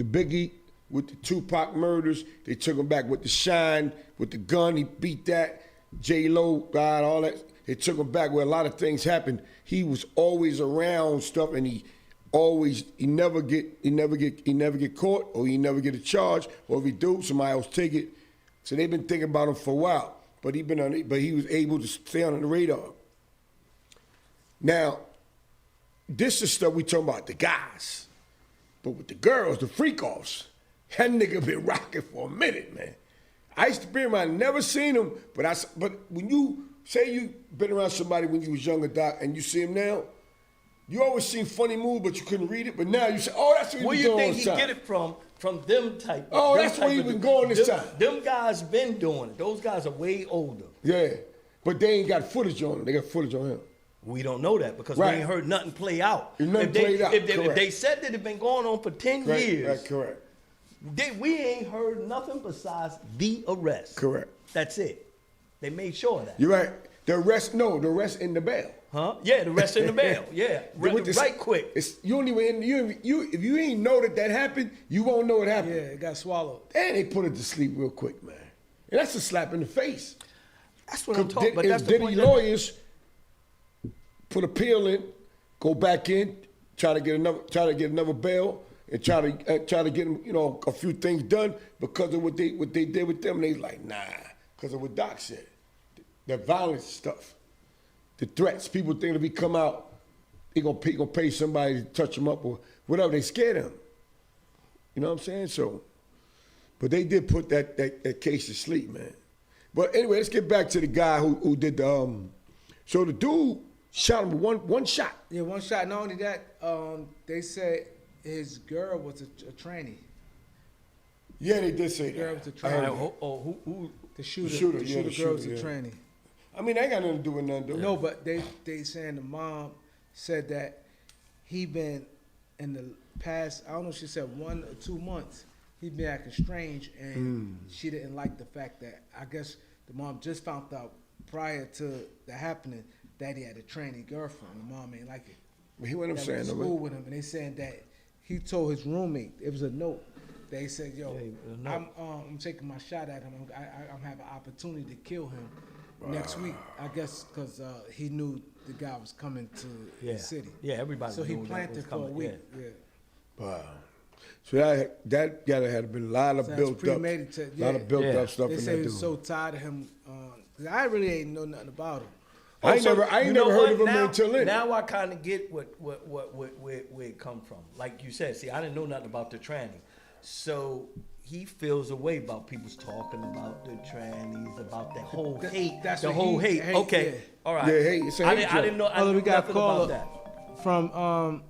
Speaker 4: Biggie, with the Tupac murders. They took him back with the Shine, with the gun. He beat that. J-Lo, God, all that. They took him back where a lot of things happened. He was always around stuff, and he never get caught, or he never get a charge, or if he do, somebody else take it. So they've been thinking about him for a while, but he was able to stay on the radar. Now, this is stuff we talking about the guys, but with the girls, the freak-offs, that nigga been rocking for a minute, man. I used to be around, I never seen him, but when you say you been around somebody when you was younger, Doc, and you see him now, you always seen funny moves, but you couldn't read it. But now you say, oh, that's what he
Speaker 5: Where
Speaker 4: was
Speaker 5: you
Speaker 4: doing
Speaker 5: think
Speaker 4: all
Speaker 5: he
Speaker 4: the time.
Speaker 5: get it from From them type.
Speaker 4: Oh,
Speaker 5: them
Speaker 4: that's
Speaker 5: type
Speaker 4: where he
Speaker 5: of
Speaker 4: was
Speaker 5: dude.
Speaker 4: going this
Speaker 5: Them-
Speaker 4: time.
Speaker 5: Them guys been doing it. Those guys are way older.
Speaker 4: Yeah, but they ain't got footage on him. They got footage on him.
Speaker 5: We don't know that because
Speaker 4: Right.
Speaker 5: we ain't heard nothing play out.
Speaker 4: Nothing
Speaker 5: If they,
Speaker 4: played out,
Speaker 5: If
Speaker 4: correct.
Speaker 5: they said that it been going on for 10
Speaker 4: Right,
Speaker 5: years,
Speaker 4: right, correct.
Speaker 5: we ain't heard nothing besides the arrest.
Speaker 4: Correct.
Speaker 5: That's it. They made sure of that.
Speaker 4: You're right. The arrest in the bail.
Speaker 5: Huh? Yeah, the rest in the bail. Yeah,
Speaker 4: With this-
Speaker 5: right quick.
Speaker 4: You don't even if you ain't know that happened, you won't know it
Speaker 6: Yeah,
Speaker 4: happened.
Speaker 6: it got swallowed.
Speaker 4: And they put it to sleep real quick, man. And that's a slap in the face.
Speaker 5: That's what I'm talking
Speaker 4: Did,
Speaker 5: about. That's
Speaker 4: if
Speaker 5: the
Speaker 4: Diddy
Speaker 5: point. That,
Speaker 4: lawyers put a appeal in, go back in, try to get another bail, and try to get them, a few things done because of what they did with them. They like, nah, because of what Doc said, the violence stuff, the threats. People think if he come out, he gonna pay somebody to touch him up or whatever. They scared him. You know what I'm saying? So, but they did put that case to sleep, man. But anyway, let's get back to the guy who did the. So the dude shot him with one shot.
Speaker 6: Yeah, one shot. Not only that, they said his girl was a trainee.
Speaker 4: Yeah, they did say
Speaker 6: The girl
Speaker 4: that.
Speaker 6: was a
Speaker 4: I heard
Speaker 6: trainee.
Speaker 4: that.
Speaker 5: who?
Speaker 6: The shooter,
Speaker 4: shooter,
Speaker 6: the
Speaker 4: yeah,
Speaker 6: shooter
Speaker 4: the
Speaker 6: girl was
Speaker 4: shooter,
Speaker 6: a
Speaker 4: yeah.
Speaker 6: trainee.
Speaker 4: I mean, that ain't got nothing to do with nothing.
Speaker 6: No, but they saying the mom said that he been in the past, I don't know if she said 1 or 2 months, he been acting strange, and she didn't like the fact that, I guess the mom just found out prior to that happening that he had a trainee girlfriend. The mom ain't like it.
Speaker 4: But hear what I'm
Speaker 6: That
Speaker 4: saying,
Speaker 6: went to
Speaker 4: though.
Speaker 6: school with him, and they saying that he told his roommate, it was a note. They said, "Yo,
Speaker 5: a note.
Speaker 6: I'm taking my shot at him. I'm having an opportunity to kill him next week. I guess because he knew the guy was coming to the city.
Speaker 5: Yeah, everybody.
Speaker 6: So he
Speaker 5: knew that
Speaker 6: planted
Speaker 5: was
Speaker 6: for a
Speaker 5: coming,
Speaker 6: week.
Speaker 5: yeah.
Speaker 6: Yeah.
Speaker 4: Wow. So that gotta have been a lot of
Speaker 6: Sounds
Speaker 4: built up,
Speaker 6: premeditated,
Speaker 4: a lot
Speaker 6: yeah.
Speaker 4: of built
Speaker 5: Yeah.
Speaker 4: up stuff
Speaker 6: They
Speaker 4: in
Speaker 6: say
Speaker 4: that
Speaker 6: he
Speaker 4: dude.
Speaker 6: was so tired of him. 'Cause I really ain't know nothing about him.
Speaker 4: I ain't
Speaker 5: So,
Speaker 4: never
Speaker 5: you know
Speaker 4: heard
Speaker 5: what?
Speaker 4: of him
Speaker 5: now,
Speaker 4: until then.
Speaker 5: Now I kind of get where it come from. Like you said, see, I didn't know nothing about the tranny. So he feels a way about people's talking about the trannies, about that whole hate.
Speaker 6: that's
Speaker 5: the
Speaker 6: what
Speaker 5: whole
Speaker 6: he-
Speaker 5: hate.
Speaker 6: hate,
Speaker 5: Okay,
Speaker 6: yeah.
Speaker 5: all right.
Speaker 4: Yeah, hate. It's a hate
Speaker 5: I didn't know. I
Speaker 6: Oh, we
Speaker 5: knew
Speaker 6: got a
Speaker 5: nothing about
Speaker 6: caller
Speaker 5: that.
Speaker 6: from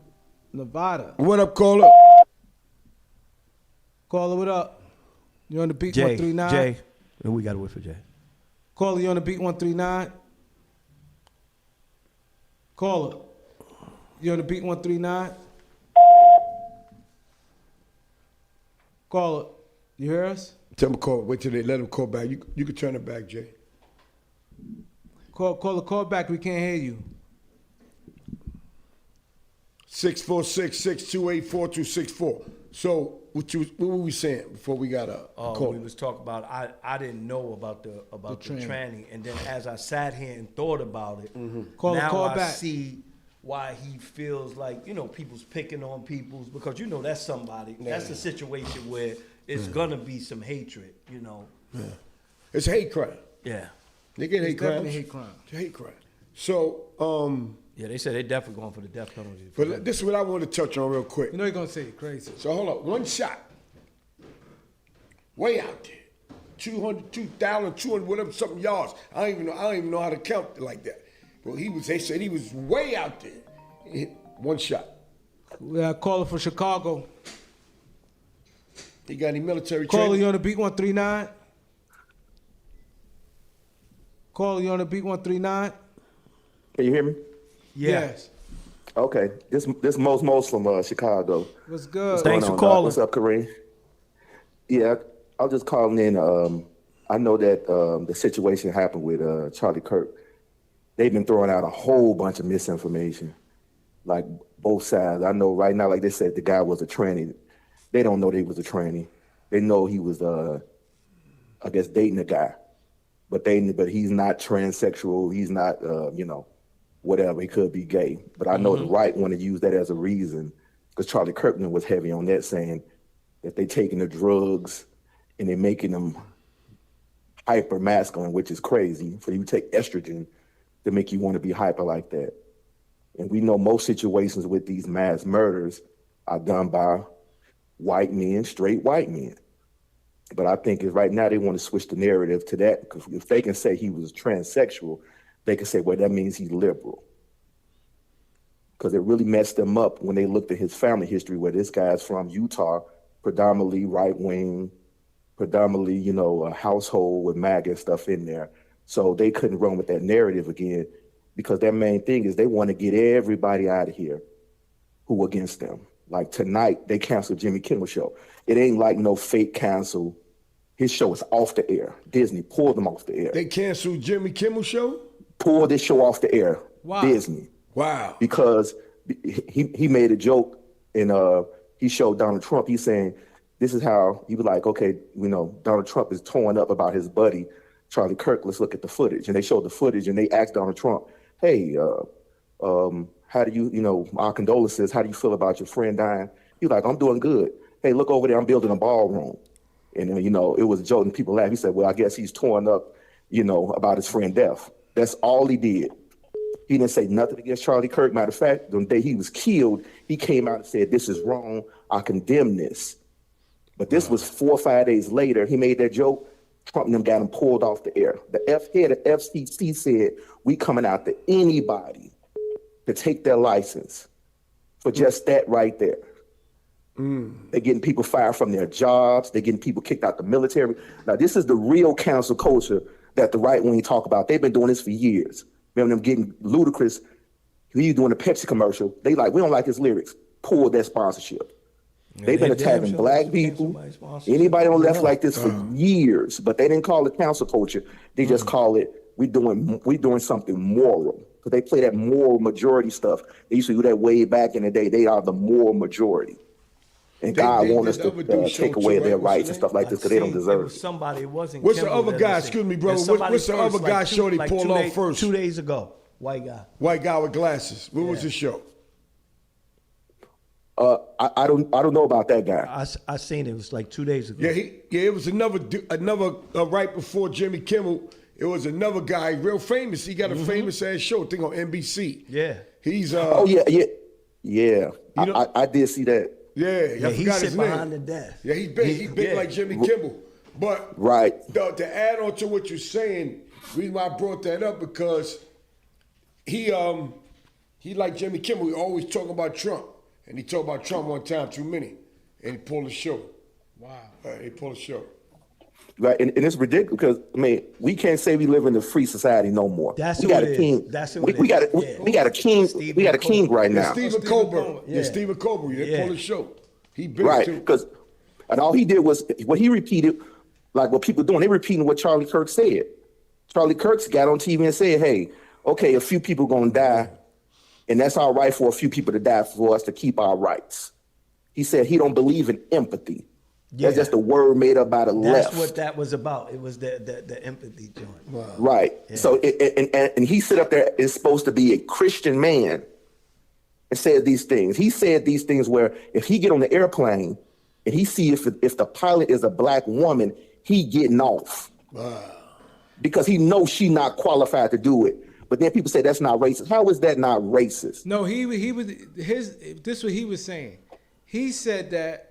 Speaker 6: Nevada.
Speaker 4: What up, caller?
Speaker 6: Caller, what up? You on the beat
Speaker 5: Jay,
Speaker 6: 139?
Speaker 5: Jay, we got to wait for Jay.
Speaker 6: Caller, you on the beat 139? Caller, you on the beat 139? Caller, you hear us?
Speaker 4: Tell him to call. Wait till they let him call back. You can turn it back, Jay.
Speaker 6: Call back. We can't hear you.
Speaker 4: 646-628-4264. So what were we saying before we got a call?
Speaker 5: We was talking about I didn't know about the
Speaker 6: tranny.
Speaker 5: tranny, and then as I sat here and thought about it,
Speaker 6: Call
Speaker 5: now I
Speaker 6: back.
Speaker 5: see why he feels like people's picking on people's, because that's somebody. That's a situation where it's gonna be some hatred.
Speaker 4: It's a hate crime.
Speaker 5: Yeah.
Speaker 4: They get hate
Speaker 6: definitely
Speaker 4: crimes.
Speaker 6: hate crime.
Speaker 4: It's a hate crime. So,
Speaker 5: Yeah, they said they definitely going for the death penalty.
Speaker 4: but this is what I want to touch on real quick.
Speaker 6: You know you're going to say you're crazy.
Speaker 4: So hold up, one shot, way out there, 200, 2,000, 200, whatever, something yards. I don't even know how to count it like that. But they said he was way out there. He hit one shot.
Speaker 6: We got a caller from Chicago.
Speaker 4: He got any military
Speaker 6: Caller,
Speaker 4: training?
Speaker 6: you on the beat 139? Caller, you on the beat 139?
Speaker 7: Can you hear me?
Speaker 6: Yes.
Speaker 7: Okay. This Most from Chicago.
Speaker 6: What's good?
Speaker 7: What's
Speaker 5: Thanks
Speaker 7: going
Speaker 5: for
Speaker 7: on,
Speaker 5: calling.
Speaker 7: What's up, Kareem? Yeah, I was just calling in. I know that the situation happened with Charlie Kirk. They've been throwing out a whole bunch of misinformation, like both sides. I know right now, like they said, the guy was a tranny. They don't know that he was a tranny. They know he was, I guess, dating a guy, but he's not transsexual. He's not, whatever. He could be gay. But I know the right want to use that as a reason, because Charlie Kirkman was heavy on that, saying that they taking the drugs and they're making them hyper masculine, which is crazy. For you to take estrogen to make you want to be hyper like that. And we know most situations with these mass murders are done by white men, straight white men. But I think right now they want to switch the narrative to that, because if they can say he was transsexual, they can say, well, that means he's liberal. Because it really messed them up when they looked at his family history, where this guy's from Utah, predominantly right wing, predominantly, you know, a household with MAGA and stuff in there. So they couldn't run with that narrative again because their main thing is they want to get everybody out of here who against them. Like tonight, they canceled Jimmy Kimmel show. It ain't like no fake cancel. His show is off the air. Disney pulled them off the air.
Speaker 4: They canceled Jimmy Kimmel show?
Speaker 7: Pulled this show off the air.
Speaker 6: Wow.
Speaker 7: Disney.
Speaker 4: Wow.
Speaker 7: Because he made a joke and he showed Donald Trump. He's saying, this is how, he was like, okay, you know, Donald Trump is torn up about his buddy, Charlie Kirk. Let's look at the footage. And they showed the footage and they asked Donald Trump, hey, how do you, you know, our condolences, how do you feel about your friend dying? He's like, I'm doing good. Hey, look over there, I'm building a ballroom. And, you know, it was a joke and people laughed. He said, well, I guess he's torn up, you know, about his friend death. That's all he did. He didn't say nothing against Charlie Kirk. Matter of fact, the day he was killed, he came out and said, this is wrong. I condemn this. But this was 4 or 5 days later. He made that joke. Trump and them got him pulled off the air. The head of FCC said, we coming out to anybody to take their license for just that right there. They're getting people fired from their jobs. They're getting people kicked out the military. Now, this is the real cancel culture that the right wing talk about. They've been doing this for years. Remember them getting Ludacris. He was doing a Pepsi commercial. They like, we don't like his lyrics. Pull their sponsorship. They've been attacking black people, anybody on the left like this for years, but they didn't call it cancel culture. They just call it, we doing something moral. Because they play that moral majority stuff. They used to do that way back in the day. They are the moral majority. And God wants us to take away their rights and stuff like this because they don't deserve it.
Speaker 5: Somebody, it wasn't
Speaker 4: What's the
Speaker 5: Kimmel
Speaker 4: other guy, excuse me, bro, what's the other guy show they pulled off first?
Speaker 5: 2 days ago, white guy.
Speaker 4: White guy with glasses. What was his show?
Speaker 7: I don't know about that guy.
Speaker 5: I seen it. It was like 2 days ago.
Speaker 4: Yeah, it was another right before Jimmy Kimmel. It was another guy, real famous. He got a famous ass show, thing on NBC.
Speaker 5: Yeah.
Speaker 4: He's
Speaker 7: oh yeah. You know, I did see that.
Speaker 4: Yeah, I
Speaker 5: he
Speaker 4: forgot
Speaker 5: sit
Speaker 4: his name.
Speaker 5: behind the desk.
Speaker 4: Yeah, he big like Jimmy Kimmel. But to add on to what you're saying, the reason why I brought that up because he like Jimmy Kimmel. He always talk about Trump. And he talked about Trump one time too many, and he pulled a show. Wow. He pulled a show.
Speaker 7: Right, and it's ridiculous because I mean we can't say we live in a free society no more.
Speaker 5: That's
Speaker 7: we
Speaker 5: who
Speaker 7: got
Speaker 5: it
Speaker 7: a king.
Speaker 5: is. That's who
Speaker 7: we,
Speaker 5: it
Speaker 7: we got
Speaker 5: is.
Speaker 7: a, we got a king. We got a king right now.
Speaker 4: Stephen Colbert. Yeah, Stephen Colbert. They pulled a show. He big
Speaker 7: right
Speaker 4: too.
Speaker 7: Because and all he did was what he repeated, like what people doing. They repeating what Charlie Kirk said. Charlie Kirk got on TV and said, "Hey, okay, a few people gonna die, and that's all right for a few people to die for us to keep our rights." He said he don't believe in empathy. Yeah. That's just a word made up by the left.
Speaker 5: That's what that was about. It was the empathy joint.
Speaker 4: Wow.
Speaker 7: Right. Yeah. So and he sit up there is supposed to be a Christian man and said these things. He said these things where if he get on the airplane and he see if the pilot is a black woman, he getting off. Wow. Because he knows she not qualified to do it. But then people say that's not racist. How is that not racist?
Speaker 6: No, he was this what he was saying. He said that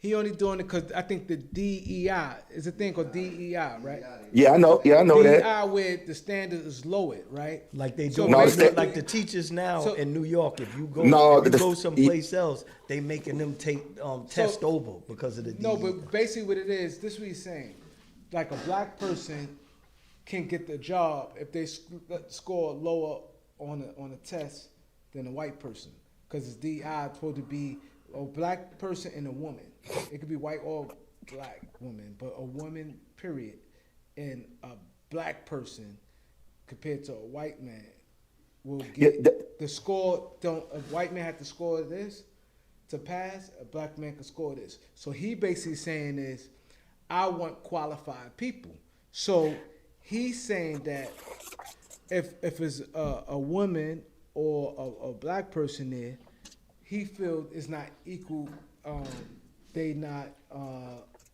Speaker 6: he only doing it because I think the DEI is a thing called DEI, right?
Speaker 7: Yeah, I know. Yeah, I know
Speaker 6: DEI
Speaker 7: that.
Speaker 6: where the standard is lowered, right?
Speaker 5: Like they do,
Speaker 6: So
Speaker 5: like the teachers now in New York. If you go someplace else, they making them take test over because of the DEI.
Speaker 6: No, but basically what it is, this is what he's saying. Like a black person can get the job if they score lower on a test than a white person, because it's DEI supposed to be a black person and a woman. It could be white or black woman, but a woman, period, and a black person compared to a white man will get the score. A white man had to score this to pass. A black man can score this. So he basically saying is, I want qualified people. So he's saying that if it's a woman or a black person there, he feels it's not equal. They not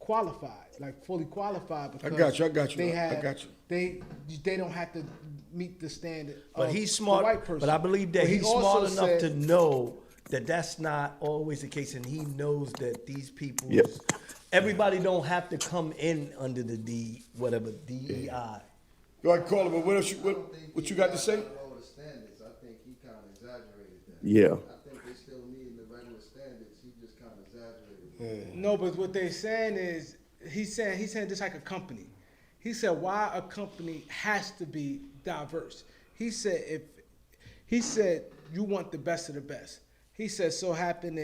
Speaker 6: qualified, like fully qualified. Because
Speaker 4: I got you.
Speaker 6: I got you. They don't have to meet the standard.
Speaker 5: But he's smart.
Speaker 6: The white person.
Speaker 5: But I believe that he's smart enough
Speaker 6: said,
Speaker 5: to know that that's not always the case, and he knows that these people.
Speaker 7: Yep.
Speaker 5: Everybody don't have to come in under the DEI.
Speaker 4: Go ahead, call him. But what you got to say?
Speaker 8: I think he kind of exaggerated that.
Speaker 7: Yeah.
Speaker 8: I think they still need the regular standards. He just kind of exaggerated
Speaker 6: No, but what they're saying is he's saying just like a company. He said why a company has to be diverse. He said you want the best of the best. He said so happen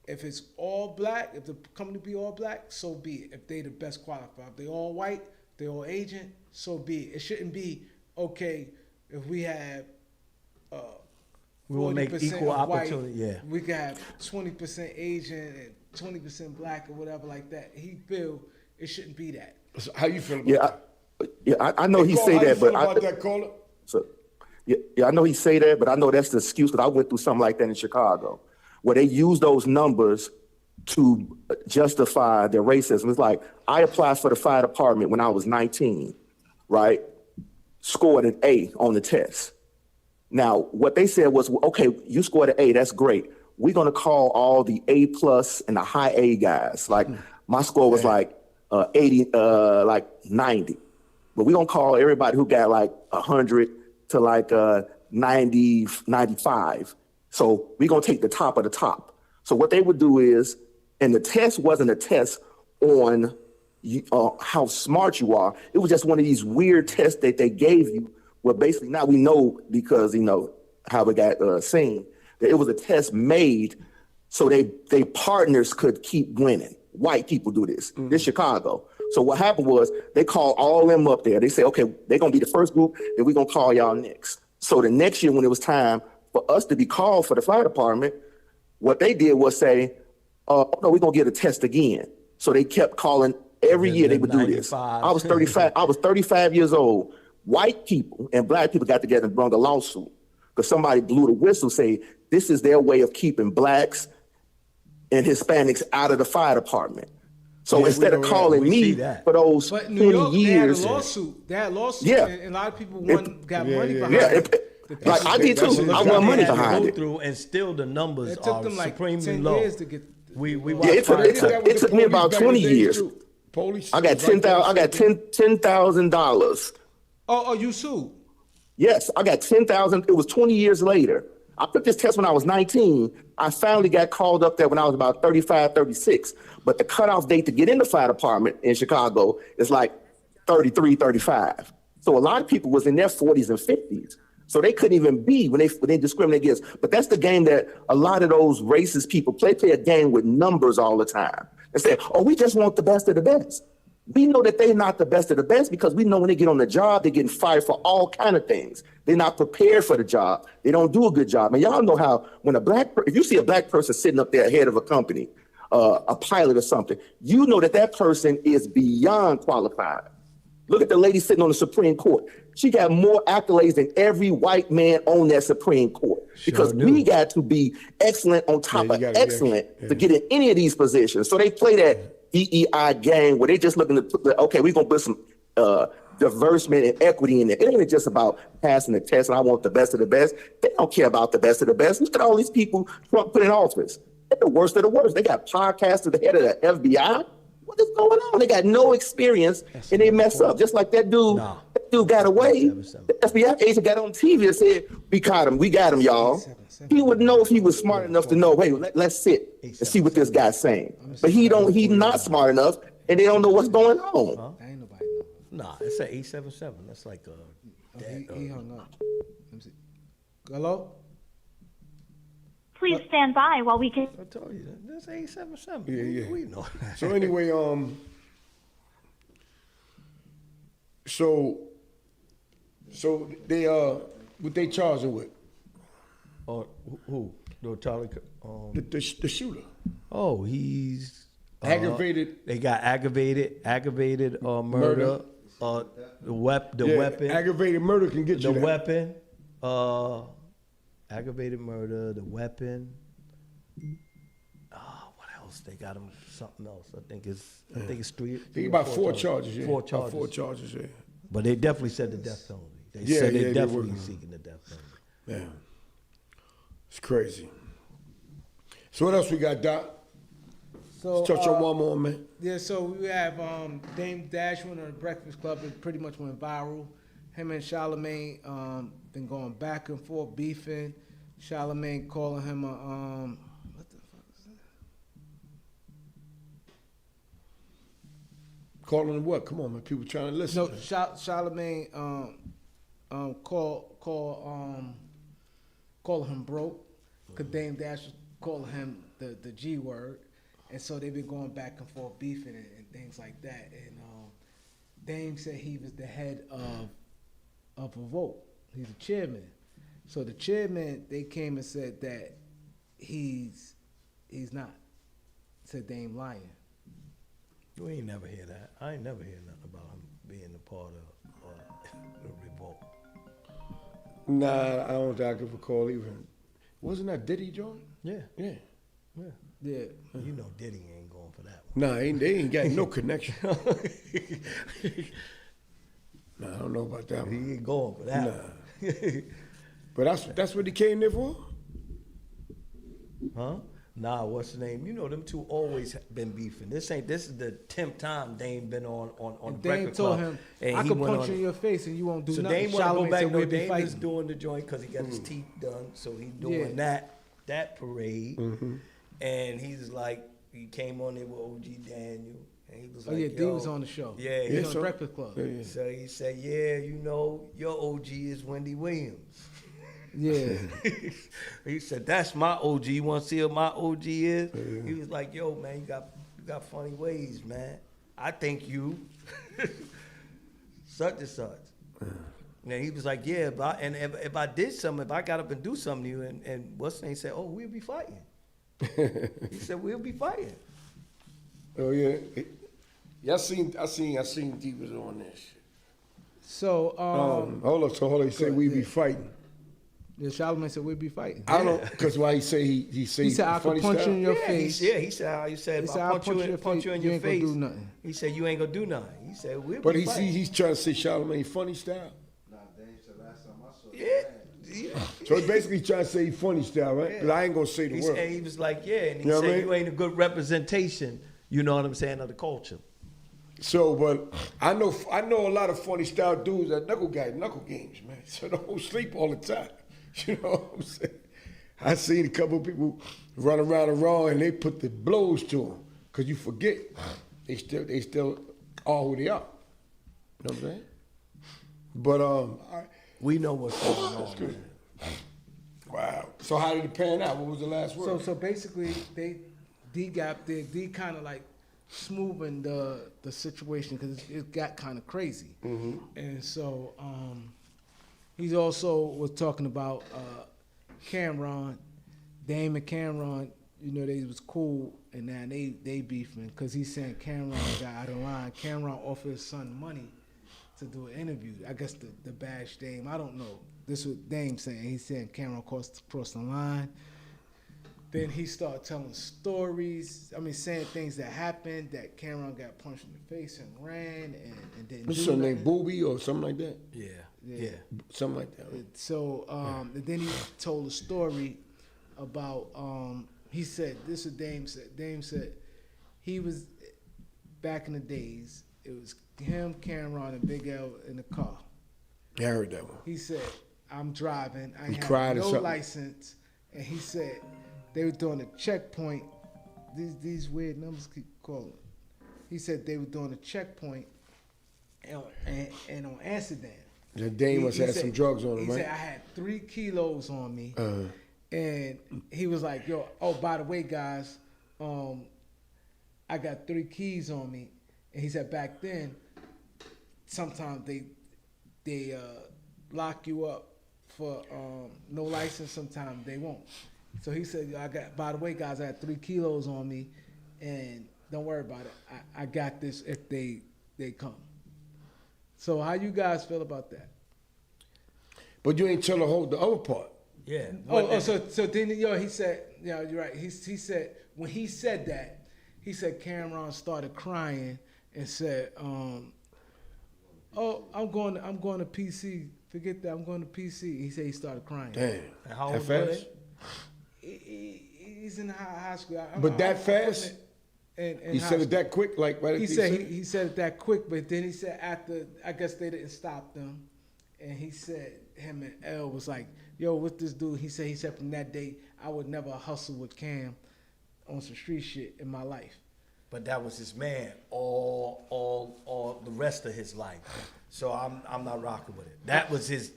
Speaker 6: if it's all black, if the company be all black, so be it. If they the best qualified, if they all white, they all Asian, so be it. It shouldn't be okay if we have
Speaker 5: we will make
Speaker 6: 40%
Speaker 5: equal
Speaker 6: white,
Speaker 5: opportunity. Yeah,
Speaker 6: we can have 20% Asian and 20% black or whatever like that. He feel it shouldn't be that.
Speaker 4: So how you feel about that?
Speaker 7: I know he say that, but
Speaker 4: about that, caller?
Speaker 7: So, I know he say that, but I know that's the excuse because I went through something like that in Chicago, where they use those numbers to justify their racism. It's like I applied for the fire department when I was 19, right? Scored an A on the test. Now, what they said was, okay, you scored an A, that's great. We're gonna call all the A plus and the high A guys. Like my score was like 80, like 90. But we're gonna call everybody who got like 100 to like 90, 95. So we're gonna take the top of the top. So what they would do is, and the test wasn't a test on how smart you are. It was just one of these weird tests that they gave you. Well, basically now we know because, how it got seen, that it was a test made so they partners could keep winning. White people do this. This Chicago. So what happened was they called all them up there. They say, okay, they're going to be the first group, then we're going to call y'all next. So the next year when it was time for us to be called for the fire department, what they did was say, no, we're going to get a test again. So they kept calling every year they would do this. I was 35. I was 35 years old. White people and black people got together and brought a lawsuit because somebody blew the whistle, say this is their way of keeping blacks and Hispanics out of the fire department. So instead of calling me for those 20 years,
Speaker 6: They had a lawsuit, and a lot of people got money behind it.
Speaker 7: Like I did too. I won money behind it.
Speaker 5: Through and still the numbers
Speaker 6: it took them like
Speaker 5: supremely
Speaker 6: 10
Speaker 5: low.
Speaker 6: years to get.
Speaker 7: It took me about 20 years. I got $10,000.
Speaker 6: Oh, you sued?
Speaker 7: Yes, I got 10,000. It was 20 years later. I took this test when I was 19. I finally got called up there when I was about 35, 36. But the cutoff date to get in the fire department in Chicago is like 33, 35. So a lot of people was in their 40s and 50s. So they couldn't even be when they discriminate against. But that's the game that a lot of those racist people play a game with numbers all the time. They say, oh, we just want the best of the best. We know that they're not the best of the best because we know when they get on the job, they're getting fired for all kind of things. They're not prepared for the job. They don't do a good job. And y'all know how when if you see a black person sitting up there head of a company, a pilot or something, you know that person is beyond qualified. Look at the lady sitting on the Supreme Court. She got more accolades than every white man on that Supreme Court because we got to be excellent on top of excellent to get in any of these positions. So they play that DEI game where they just looking to, okay, we're going to put some diversity and equity in there. It ain't just about passing the test and I want the best of the best. They don't care about the best of the best. Look at all these people Trump put in office. They're the worst of the worst. They got podcasters, the head of the FBI. What is going on? They got no experience and they mess up. Just like that dude, that dude got away. The FBI agent got on TV and said, we caught him. We got him, y'all. He would know if he was smart enough to know, hey, let's sit and see what this guy's saying. But he's not smart enough and they don't know what's going on.
Speaker 6: Ain't nobody know.
Speaker 5: Nah, it's an 877. That's like
Speaker 6: he hung up. Let me see. Hello?
Speaker 9: Please stand by while we can.
Speaker 5: I told you, that's 877. We know that.
Speaker 4: So anyway, so they what they charging with?
Speaker 5: Who? No, Charlie.
Speaker 4: The shooter.
Speaker 5: Oh, he's
Speaker 4: aggravated.
Speaker 5: They got aggravated murder. The weapon.
Speaker 4: Aggravated murder can get you
Speaker 5: the
Speaker 4: that.
Speaker 5: weapon. Aggravated murder. The weapon. What else? They got him something else. I think it's three.
Speaker 4: I think about four charges. Yeah.
Speaker 5: Four charges.
Speaker 4: Four charges. Yeah.
Speaker 5: But they definitely said the death penalty. They said they definitely seeking the death penalty.
Speaker 4: Yeah. It's crazy. So what else we got, Doc?
Speaker 6: So
Speaker 4: let's touch on one more, man.
Speaker 6: Yeah, so we have Dame Dash on the Breakfast Club. It pretty much went viral. Him and Charlamagne been going back and forth, beefing. Charlamagne calling him a what the fuck is that?
Speaker 4: Calling him what? Come on, man. People trying to listen.
Speaker 6: No, Charlemagne call him broke, cause Dame Dash was calling him the G word, and so they've been going back and forth beefing and things like that. And Dame said he was the head of a vote. He's the chairman. So the chairman, they came and said that he's not. Said Dame lying.
Speaker 5: We ain't never hear that. I ain't never hear nothing about him being a part of the revolt.
Speaker 4: Nah, I don't think I can recall even. Wasn't that Diddy joint?
Speaker 5: Yeah.
Speaker 4: Yeah.
Speaker 6: Yeah.
Speaker 5: You know Diddy ain't going for that one.
Speaker 4: Nah, they ain't got no connection. Nah, I don't know about that
Speaker 5: He
Speaker 4: one.
Speaker 5: ain't going for that
Speaker 4: Nah.
Speaker 5: one.
Speaker 4: But that's what he came there for?
Speaker 5: Huh? Nah, what's the name? You know them two always been beefing. This is the 10th time Dame been on
Speaker 6: And
Speaker 5: the
Speaker 6: Dame
Speaker 5: Breakfast
Speaker 6: told
Speaker 5: Club.
Speaker 6: him,
Speaker 5: And
Speaker 6: I
Speaker 5: he
Speaker 6: could
Speaker 5: went
Speaker 6: punch you in your face and you won't do
Speaker 5: So
Speaker 6: nothing.
Speaker 5: Dame want to go
Speaker 6: Charlemagne
Speaker 5: back.
Speaker 6: said,
Speaker 5: No,
Speaker 6: we'll be
Speaker 5: Dame is
Speaker 6: fighting.
Speaker 5: doing the joint because he got his teeth done. So he doing that parade. And he's like, he came on there with OG Daniel. And he was
Speaker 6: Oh
Speaker 5: like,
Speaker 6: yeah, D was on the show.
Speaker 5: Yeah,
Speaker 6: He
Speaker 5: yeah,
Speaker 6: was on
Speaker 4: so-
Speaker 6: the Breakfast Club.
Speaker 4: Yeah.
Speaker 5: So he said, yeah, you know, your OG is Wendy Williams.
Speaker 6: Yeah.
Speaker 5: He said, that's my OG. You want to see what my OG is? He was like, yo, man, you got funny ways, man. I think you such and such. And he was like, yeah, if I did something, if I got up and do something to you, and what's his name said, oh, we'll be fighting. He said, we'll be fighting.
Speaker 4: Oh yeah. Yeah, I seen D was on this shit.
Speaker 6: So
Speaker 4: Hold on, he said we be fighting.
Speaker 6: yeah, Charlemagne said we'll be fighting.
Speaker 4: I don't know, because why he say he
Speaker 6: He said I could
Speaker 4: funny
Speaker 6: punch
Speaker 4: style?
Speaker 6: you in your
Speaker 5: Yeah,
Speaker 6: face.
Speaker 5: he said how you said,
Speaker 6: He said,
Speaker 5: I'll punch you in your
Speaker 6: ain't gonna
Speaker 5: face.
Speaker 6: do nothing.
Speaker 5: He said, you ain't gonna do nothing. He said, we'll
Speaker 4: But
Speaker 5: be fighting.
Speaker 4: he's trying to say Charlemagne funny style.
Speaker 8: Nah, Dame said last time I saw
Speaker 5: Yeah.
Speaker 8: that.
Speaker 4: So he basically trying to say he funny style, right?
Speaker 5: Yeah.
Speaker 4: Because I ain't gonna say the
Speaker 5: He
Speaker 4: word.
Speaker 5: said, he was like, yeah, and he
Speaker 4: You know what I
Speaker 5: said,
Speaker 4: mean?
Speaker 5: you ain't a good representation, you know what I'm saying, of the culture.
Speaker 4: So, but I know a lot of funny style dudes that knuckle games, man. So they don't sleep all the time. You know what I'm saying? I seen a couple of people run around the Raw and they put the blows to them because you forget they still are who they are. You know what I'm saying? But
Speaker 5: We know what's going on.
Speaker 4: that's good. Wow. So how did it pan out? What was the last word?
Speaker 6: So basically, D got there. D kind of like smoothing the situation because it got kind of crazy. And so he's also was talking about Camron, Dame and Camron. You know they was cool, and now they beefing because he's saying Camron got out of line. Camron offered his son money to do an interview. I guess the bash Dame. I don't know. This is what Dame saying. He's saying Camron crossed the line. Then he started telling stories. I mean, saying things that happened. That Camron got punched in the face and ran and didn't
Speaker 4: What's
Speaker 6: do
Speaker 4: her name?
Speaker 6: nothing.
Speaker 4: Booby or something like that?
Speaker 5: Yeah.
Speaker 4: Something like that. Right?
Speaker 6: So and then he told a story about he said this is what Dame said. Dame said he was back in the days. It was him, Camron, and Big L in the car.
Speaker 4: I heard that one.
Speaker 6: He said, "I'm driving. I
Speaker 4: He
Speaker 6: have
Speaker 4: cried or
Speaker 6: no
Speaker 4: something?
Speaker 6: license." And he said they were doing a checkpoint. These weird numbers keep calling. He said they were doing a checkpoint and on Amsterdam.
Speaker 4: The Dame must have
Speaker 6: said-
Speaker 4: some drugs on him,
Speaker 6: He
Speaker 4: right?
Speaker 6: said I had 3 kilos on me, and he was like, "Yo, oh by the way, guys, I got 3 keys on me." And he said back then, sometimes they lock you up for no license. Sometimes they won't. So he said, by the way, guys, I had 3 kilos on me, and don't worry about it. I got this if they come. So how you guys feel about that?
Speaker 4: But you ain't tell the other part.
Speaker 5: Yeah.
Speaker 6: So then he said, yeah, you're right. He said when he said that, he said Camron started crying and said, "Oh, I'm going to PC. Forget that. I'm going to PC." He said he started crying.
Speaker 4: Damn.
Speaker 5: How
Speaker 4: That
Speaker 5: old were
Speaker 4: fast?
Speaker 6: He's in high school.
Speaker 4: But that fast?
Speaker 6: And
Speaker 4: He said it that quick, like right at
Speaker 6: He
Speaker 4: the
Speaker 6: said
Speaker 4: scene?
Speaker 6: he said it that quick, but then he said after I guess they didn't stop them, and he said him and L was like, "Yo, what's this dude?" He said from that day I would never hustle with Cam on some street shit in my life.
Speaker 5: but that was his man all the rest of his life. So I'm not rocking with it. That was his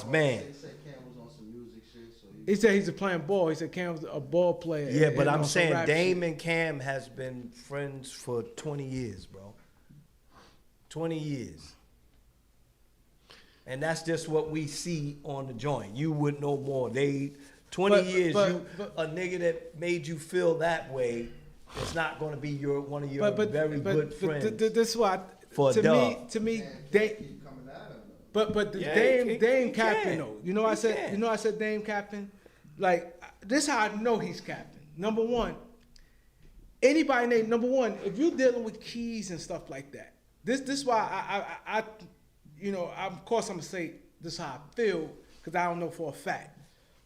Speaker 5: man.
Speaker 8: They said Cam was on some music shit, so
Speaker 6: He said he's playing ball. He said Cam's a ball player.
Speaker 5: Yeah, but
Speaker 6: and
Speaker 5: I'm
Speaker 6: on some
Speaker 5: saying
Speaker 6: rap
Speaker 5: Dame
Speaker 6: shit.
Speaker 5: and Cam has been friends for 20 years, bro. 20 years. And that's just what we see on the joint. You would know more. 20 years, a nigga that made you feel that way is not going to be one of your very good friends.
Speaker 6: This is why,
Speaker 5: for
Speaker 6: to
Speaker 5: a
Speaker 6: me,
Speaker 8: man,
Speaker 6: they.
Speaker 8: keep coming at him.
Speaker 6: But
Speaker 5: Yeah,
Speaker 6: Dame
Speaker 5: he
Speaker 6: captain
Speaker 5: can.
Speaker 6: though. You know I said.
Speaker 5: can.
Speaker 6: You know I said Dame captain. Like this, how I know he's captain. Number one, anybody named number one. If you're dealing with keys and stuff like that, this why I you know, of course I'm gonna say this is how I feel because I don't know for a fact.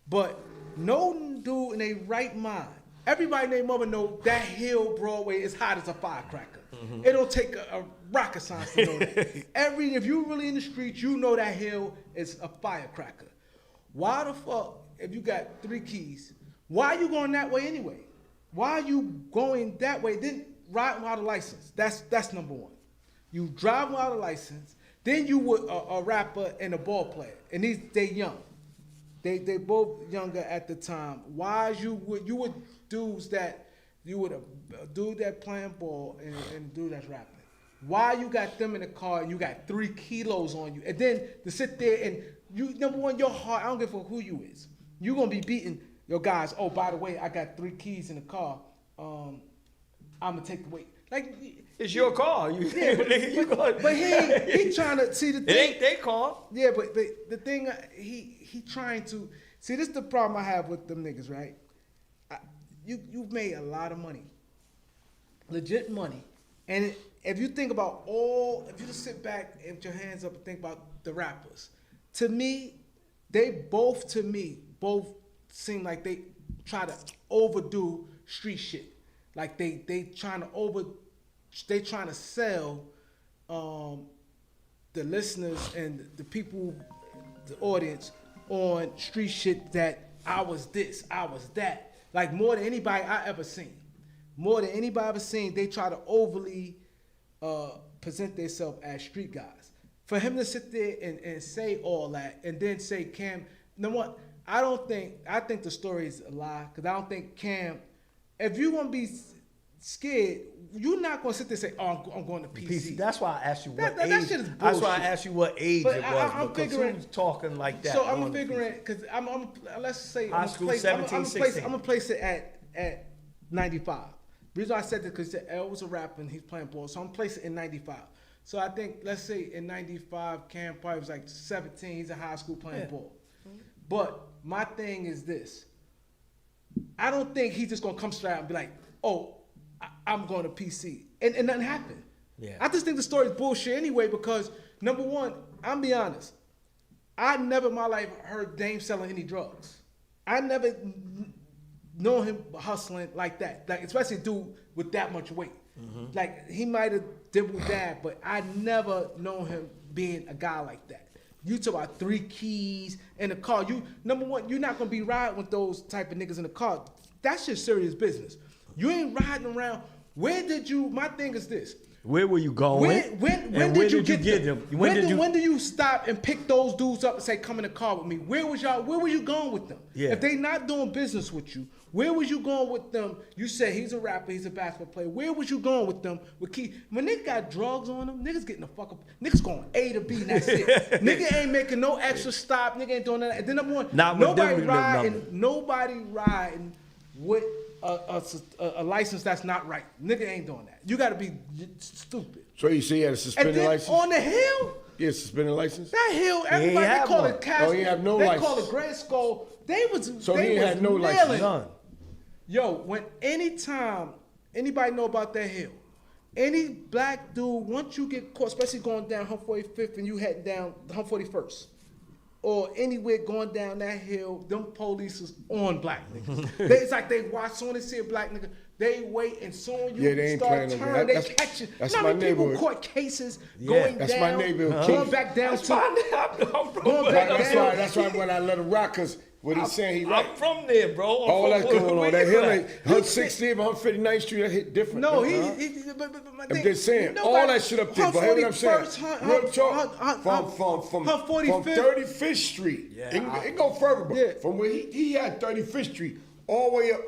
Speaker 6: But no dude in a right mind, everybody named Mother know that Hill Broadway is hot as a firecracker.
Speaker 5: Mm-hmm.
Speaker 6: It don't take a rocket science to know that. If you really in the streets, you know that Hill is a firecracker. Why the fuck, if you got 3 keys, why are you going that way anyway? Why are you going that way? Then riding without a license. That's number one. You drive without a license. Then you were a rapper and a ball player, and they young. They both younger at the time. Why you would dudes that you would a dude that playing ball and a dude that's rapping. Why you got them in the car and you got 3 kilos on you, and then to sit there and you number one your heart. I don't give a fuck who you is. You gonna be beating your guys. Oh, by the way, I got 3 keys in the car. I'm gonna take the weight. Like
Speaker 5: It's your car.
Speaker 6: but he trying to see the thing.
Speaker 5: It ain't their car.
Speaker 6: Yeah, but the thing he trying to see. This is the problem I have with them niggas, right? You've made a lot of money, legit money, and if you think about if you just sit back and put your hands up and think about the rappers, to me, they both seem like they try to overdo street shit. Like they trying to sell the listeners and the people, the audience on street shit that I was this, I was that. Like more than anybody I ever seen. More than anybody I ever seen, they try to overly present themselves as street guys. For him to sit there and say all that and then say Cam, you know what? I think the story is a lie because I don't think Cam, if you want to be scared, you're not going to sit there and say, oh, I'm going to PC.
Speaker 5: That's why I asked you what
Speaker 6: that
Speaker 5: age.
Speaker 6: shit is
Speaker 5: That's why I
Speaker 6: bullshit.
Speaker 5: asked you what age
Speaker 6: But
Speaker 5: it was.
Speaker 6: I'm
Speaker 5: because
Speaker 6: figuring-
Speaker 5: who's talking like that?
Speaker 6: So I'm
Speaker 5: on the
Speaker 6: figuring, because let's say,
Speaker 5: High school, 17, 16.
Speaker 6: I'm going to place it at 95. The reason I said that because L was a rapper and he's playing ball, so I'm going to place it in 95. So I think, let's say in 95, Cam probably was like 17, he's in high school playing ball. But my thing is this. I don't think he's just going to come straight out and be like, oh, I'm going to PC. And nothing happened.
Speaker 5: Yeah.
Speaker 6: I just think the story is bullshit anyway because, number one, I'm be honest. I never in my life heard Dame selling any drugs. I never known him hustling like that. Like, especially a dude with that much weight. Mm-hmm. Like, he might have dibbled that, but I never known him being a guy like that. You talk about 3 keys in the car. Number one, you're not going to be riding with those type of niggas in the car. That's just serious business. You ain't riding around. My thing is this.
Speaker 5: Where were you going?
Speaker 6: When did you get
Speaker 5: them?
Speaker 6: When do you stop and pick those dudes up and say, come in the car with me? Where were you going with them?
Speaker 5: Yeah.
Speaker 6: If they not doing business with you, where was you going with them? You said he's a rapper, he's a basketball player. Where was you going with them? When niggas got drugs on them, niggas getting the fuck up. Niggas going A to B and that's it. Nigga ain't making no extra stop. Nigga ain't doing that. And then number one, nobody riding with a license that's not right. Nigga ain't doing that. You gotta be stupid.
Speaker 4: So you see he had a
Speaker 6: And
Speaker 4: suspended
Speaker 6: then
Speaker 4: license?
Speaker 6: on the hill,
Speaker 4: Yeah, suspended license?
Speaker 6: that hill, everybody they
Speaker 5: have
Speaker 6: call
Speaker 5: one.
Speaker 6: it Castle.
Speaker 4: Oh, he have no
Speaker 6: they
Speaker 4: license.
Speaker 6: call it Grand Skull.
Speaker 4: So he had no license.
Speaker 5: None.
Speaker 6: Yo, anytime anybody know about that hill, any black dude, once you get caught, especially going down 145th and you heading down 141st, or anywhere going down that hill, them police is on black niggas. It's like they watch, soon as they see a black nigga, they wait and soon you
Speaker 4: they ain't
Speaker 6: start
Speaker 4: playing no
Speaker 6: turning,
Speaker 4: game.
Speaker 6: they catch you.
Speaker 4: That's
Speaker 6: You know how
Speaker 4: my
Speaker 6: many people
Speaker 4: neighborhood.
Speaker 6: caught cases going
Speaker 4: That's
Speaker 6: down,
Speaker 4: my neighborhood,
Speaker 6: going
Speaker 4: Keith.
Speaker 6: back down to.
Speaker 5: I'm
Speaker 6: Going back
Speaker 4: That's
Speaker 6: down.
Speaker 4: why when I let him rock, because What he's saying, he right.
Speaker 5: I'm from there, bro.
Speaker 4: All that's going on. That hill ain't 160th, 159th Street, that hit different.
Speaker 6: No,
Speaker 4: man,
Speaker 6: but my
Speaker 4: I'm
Speaker 6: thing,
Speaker 4: just saying, all that shit up there. But hear what I'm saying? Real talk, from 35th Street.
Speaker 5: Yeah,
Speaker 4: It go further, bro.
Speaker 6: Yeah.
Speaker 4: From where he had 35th Street, all the way up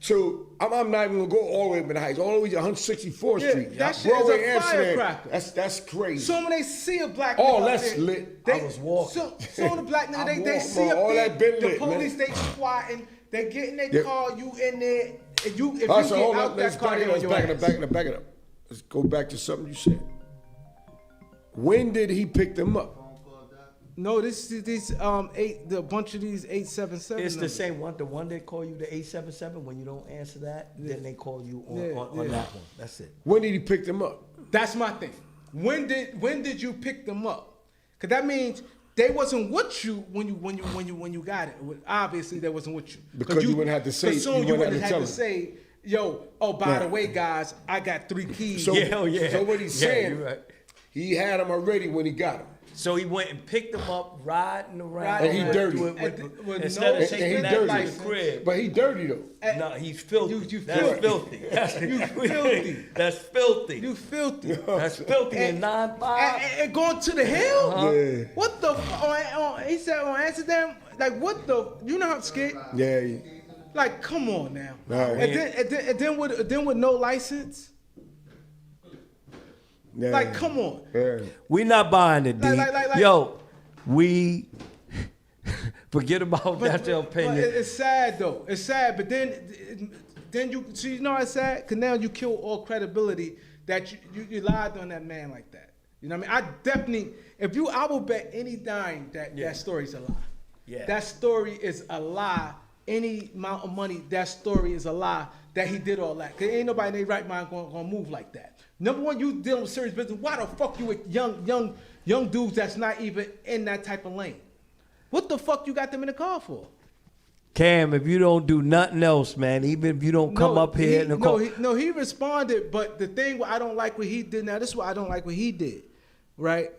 Speaker 4: to, I'm not even gonna go all the way up in the Heights, all the way to 164th
Speaker 6: Yeah,
Speaker 4: Street.
Speaker 6: that shit is
Speaker 4: Broadway,
Speaker 6: a
Speaker 4: Amsterdam.
Speaker 6: firecracker.
Speaker 4: That's crazy.
Speaker 6: So when they see a black
Speaker 4: Oh,
Speaker 6: nigga up
Speaker 4: that's
Speaker 6: there,
Speaker 4: lit.
Speaker 6: They,
Speaker 5: I was walking.
Speaker 6: So when the black nigga,
Speaker 4: I
Speaker 6: they
Speaker 4: walked,
Speaker 6: see
Speaker 4: bro.
Speaker 6: up
Speaker 4: All
Speaker 6: there,
Speaker 4: that been
Speaker 6: the
Speaker 4: lit,
Speaker 6: police,
Speaker 4: man.
Speaker 6: they squatting, they get in their
Speaker 4: Yeah.
Speaker 6: car, you in there, if you
Speaker 4: All right,
Speaker 6: get
Speaker 4: so hold
Speaker 6: out
Speaker 4: up, let's
Speaker 6: that car,
Speaker 4: back
Speaker 6: they
Speaker 4: it
Speaker 6: on
Speaker 4: up,
Speaker 6: your
Speaker 4: back it
Speaker 6: ass.
Speaker 4: up, back it up. Let's go back to something you said. When did he pick them up?
Speaker 6: No, this the bunch of these 877.
Speaker 5: It's the
Speaker 6: numbers.
Speaker 5: same one. The one they call you the 877. When you don't answer that, then they call you on
Speaker 6: Yeah.
Speaker 5: that one. That's it.
Speaker 4: When did he pick them up?
Speaker 6: That's my thing. When did you pick them up? Cause that means they wasn't with you when you got it. Obviously, they wasn't with you
Speaker 4: Because you wouldn't have to say-
Speaker 6: Because soon
Speaker 4: you
Speaker 6: you
Speaker 4: wouldn't
Speaker 6: wouldn't
Speaker 4: have to
Speaker 6: have to
Speaker 4: tell
Speaker 6: say, "Yo, oh by
Speaker 4: Right.
Speaker 6: the way, guys, I got 3 keys."
Speaker 4: So,
Speaker 5: Yeah.
Speaker 4: so what he's
Speaker 5: Yeah,
Speaker 4: saying,
Speaker 5: you're right.
Speaker 4: he had them already when he got them.
Speaker 5: So he went and picked them up, riding around.
Speaker 4: And he dirty.
Speaker 6: With
Speaker 5: Instead
Speaker 6: no
Speaker 5: of
Speaker 4: And
Speaker 5: taking
Speaker 4: he
Speaker 5: that
Speaker 4: dirty.
Speaker 5: like crib.
Speaker 4: But he dirty though.
Speaker 5: No, he's filthy.
Speaker 6: You
Speaker 5: That's
Speaker 6: filthy.
Speaker 5: filthy. That's
Speaker 6: You filthy.
Speaker 5: That's filthy.
Speaker 6: You filthy.
Speaker 5: That's filthy in 9-5.
Speaker 6: And going to the hill?
Speaker 4: Yeah.
Speaker 6: What the? He said on Amsterdam. Like what the? You know how scared?
Speaker 4: Yeah.
Speaker 6: Like come on now.
Speaker 4: Right.
Speaker 6: And then with no license.
Speaker 4: Yeah.
Speaker 6: Like come on.
Speaker 4: Yeah.
Speaker 5: We not buying it, D.
Speaker 6: Like-
Speaker 5: Yo, we forget about that's your opinion.
Speaker 6: But it's sad though. It's sad. But then you see, you know it's sad? Because now you kill all credibility that you lied on that man like that. You know what I mean? I definitely, I will bet any dime that story's a lie.
Speaker 5: Yeah.
Speaker 6: That story is a lie. Any amount of money, that story is a lie that he did all that. Because ain't nobody in their right mind gonna move like that. Number one, you dealing with serious business. Why the fuck you with young dudes that's not even in that type of lane? What the fuck you got them in the car for?
Speaker 5: Cam, if you don't do nothing else, man, even if you don't come up here in the car.
Speaker 6: He responded, but the thing I don't like what he did. Now, this is what I don't like what he did, right?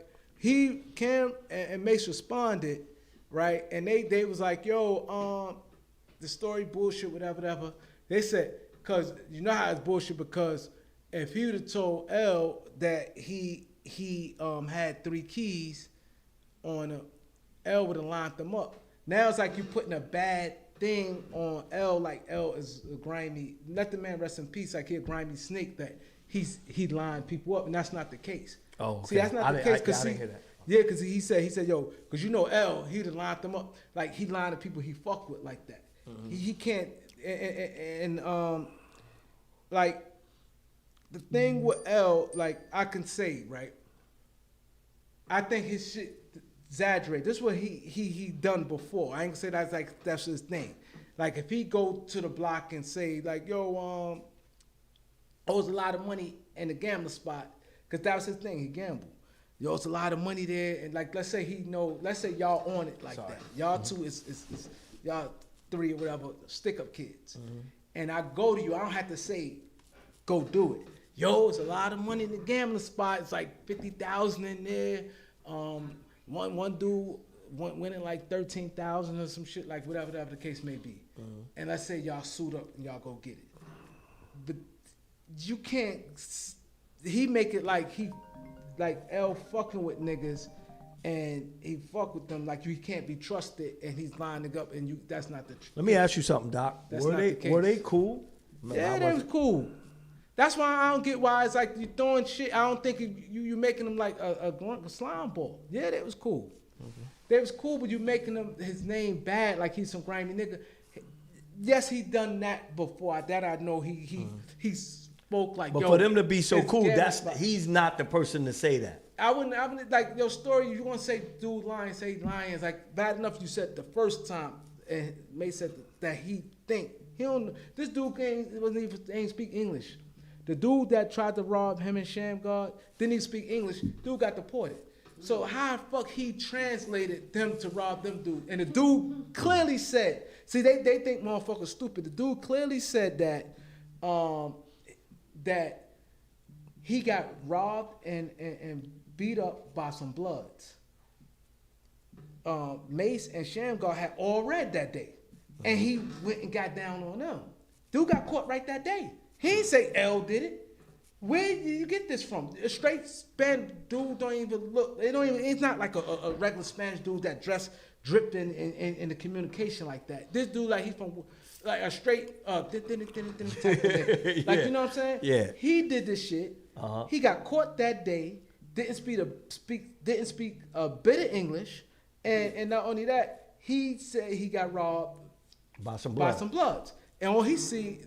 Speaker 6: Cam and Mace responded, right? And they was like, yo, the story bullshit, whatever. They said, because you know how it's bullshit, because if he would have told L that he had 3 keys on him, L would have lined them up. Now it's like you putting a bad thing on L, like L is a grimy. Let the man rest in peace. Like he a grimy snake that he lying people up, and that's not the case.
Speaker 5: Oh, okay.
Speaker 6: See, that's not the case.
Speaker 5: I didn't hear that.
Speaker 6: Yeah, because he said, yo, because you know L, he'd have lined them up. Like he lined the people he fuck with like that. Mm-hmm. He can't, and like the thing with L, like I can say, right? I think his shit exaggerated. This is what he done before. I ain't gonna say that's his thing. Like if he go to the block and say like, yo, owes a lot of money in the gambling spot, because that was his thing. He gambled. Yo, it's a lot of money there, and like let's say y'all on it like that. Y'all two is y'all 3 or whatever stick up kids, and I go to you. I don't have to say, go do it. Yo, it's a lot of money in the gambling spot. It's like 50,000 in there. One dude winning like 13,000 or some shit, like whatever the case may be. And let's say y'all suit up and y'all go get it. But you can't. He make it like L fucking with niggas, and he fuck with them like you can't be trusted, and he's lining up, and that's not the truth.
Speaker 5: Let me ask you something, Doc.
Speaker 6: That's
Speaker 5: Were
Speaker 6: not
Speaker 5: they
Speaker 6: the case.
Speaker 5: were they cool?
Speaker 6: Yeah, they was cool. That's why I don't get why it's like you throwing shit. I don't think you making them like a slime ball. Yeah, they was cool. They was cool, but you making them his name bad like he's some grimy nigga. Yes, he done that before. That I know he spoke like.
Speaker 5: But
Speaker 6: yo,
Speaker 5: for them to be so
Speaker 6: it's
Speaker 5: cool,
Speaker 6: gambling.
Speaker 5: he's not the person to say that.
Speaker 6: I wouldn't like your story. You want to say dude lying, say lying. It's like bad enough you said the first time, and May said that he think he don't. This dude ain't speak English. The dude that tried to rob him in Shamgar didn't even speak English. Dude got deported. So how the fuck he translated them to rob them dude? And the dude clearly said, see, they think motherfuckers stupid. The dude clearly said that that he got robbed and beat up by some Bloods. Mace and Shamgar had all red that day, and he went and got down on them. Dude got caught right that day. He didn't say L did it. Where did you get this from? A straight Spanish dude don't even look. They don't even. It's not like a regular Spanish dude that dripped in the communication like that. This dude like he's from like a straight type of nigga. Like you know what I'm saying?
Speaker 5: Yeah.
Speaker 6: He did this shit. He got caught that day. Didn't speak a bit of English, and not only that, he said he got robbed
Speaker 5: By some
Speaker 6: bloods. And all he see,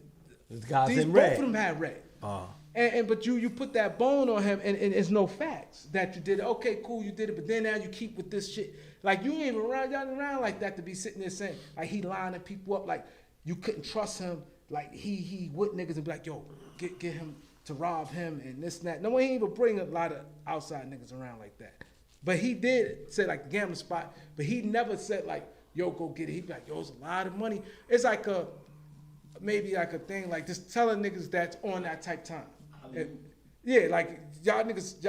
Speaker 5: This guy's in
Speaker 6: both
Speaker 5: red.
Speaker 6: of them had red. But you put that bone on him, and it's no facts that you did it. Okay, cool, you did it, but then now you keep with this shit. Like you ain't even around like that to be sitting there saying like he lining people up, like you couldn't trust him, like he with niggas and be like, yo, get him to rob him and this and that. No one ain't even bring a lot of outside niggas around like that. But he did say like the gambling spot, but he never said like, yo, go get it. He'd be like, yo, it's a lot of money. It's like maybe like a thing like just telling niggas that's on that type time. Yeah, like y'all niggas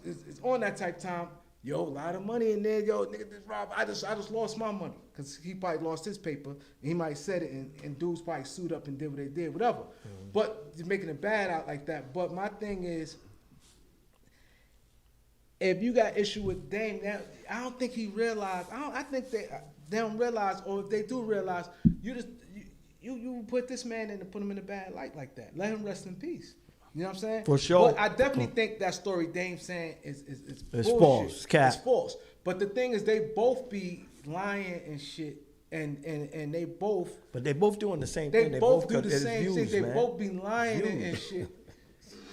Speaker 6: is on that type time. Yo, a lot of money in there. Yo, nigga, this rob. I just lost my money because he probably lost his paper. And he might have said it, and dudes probably sued up and did what they did, whatever. But you're making it bad out like that. But my thing is, if you got issue with Dame, now I don't think he realized. I think they don't realize, or if they do realize, you put this man in and put him in a bad light like that. Let him rest in peace. You know what I'm saying?
Speaker 5: For sure.
Speaker 6: But I definitely think that story Dame's saying is
Speaker 5: It's
Speaker 6: bullshit.
Speaker 5: false. It's cap.
Speaker 6: It's false. But the thing is, they both be lying and shit, and they both.
Speaker 5: But they both doing the same
Speaker 6: They
Speaker 5: thing.
Speaker 6: both do
Speaker 5: cut-
Speaker 6: the
Speaker 5: it's
Speaker 6: same
Speaker 5: views,
Speaker 6: thing. They
Speaker 5: man.
Speaker 6: both be lying and
Speaker 5: Views.
Speaker 6: shit.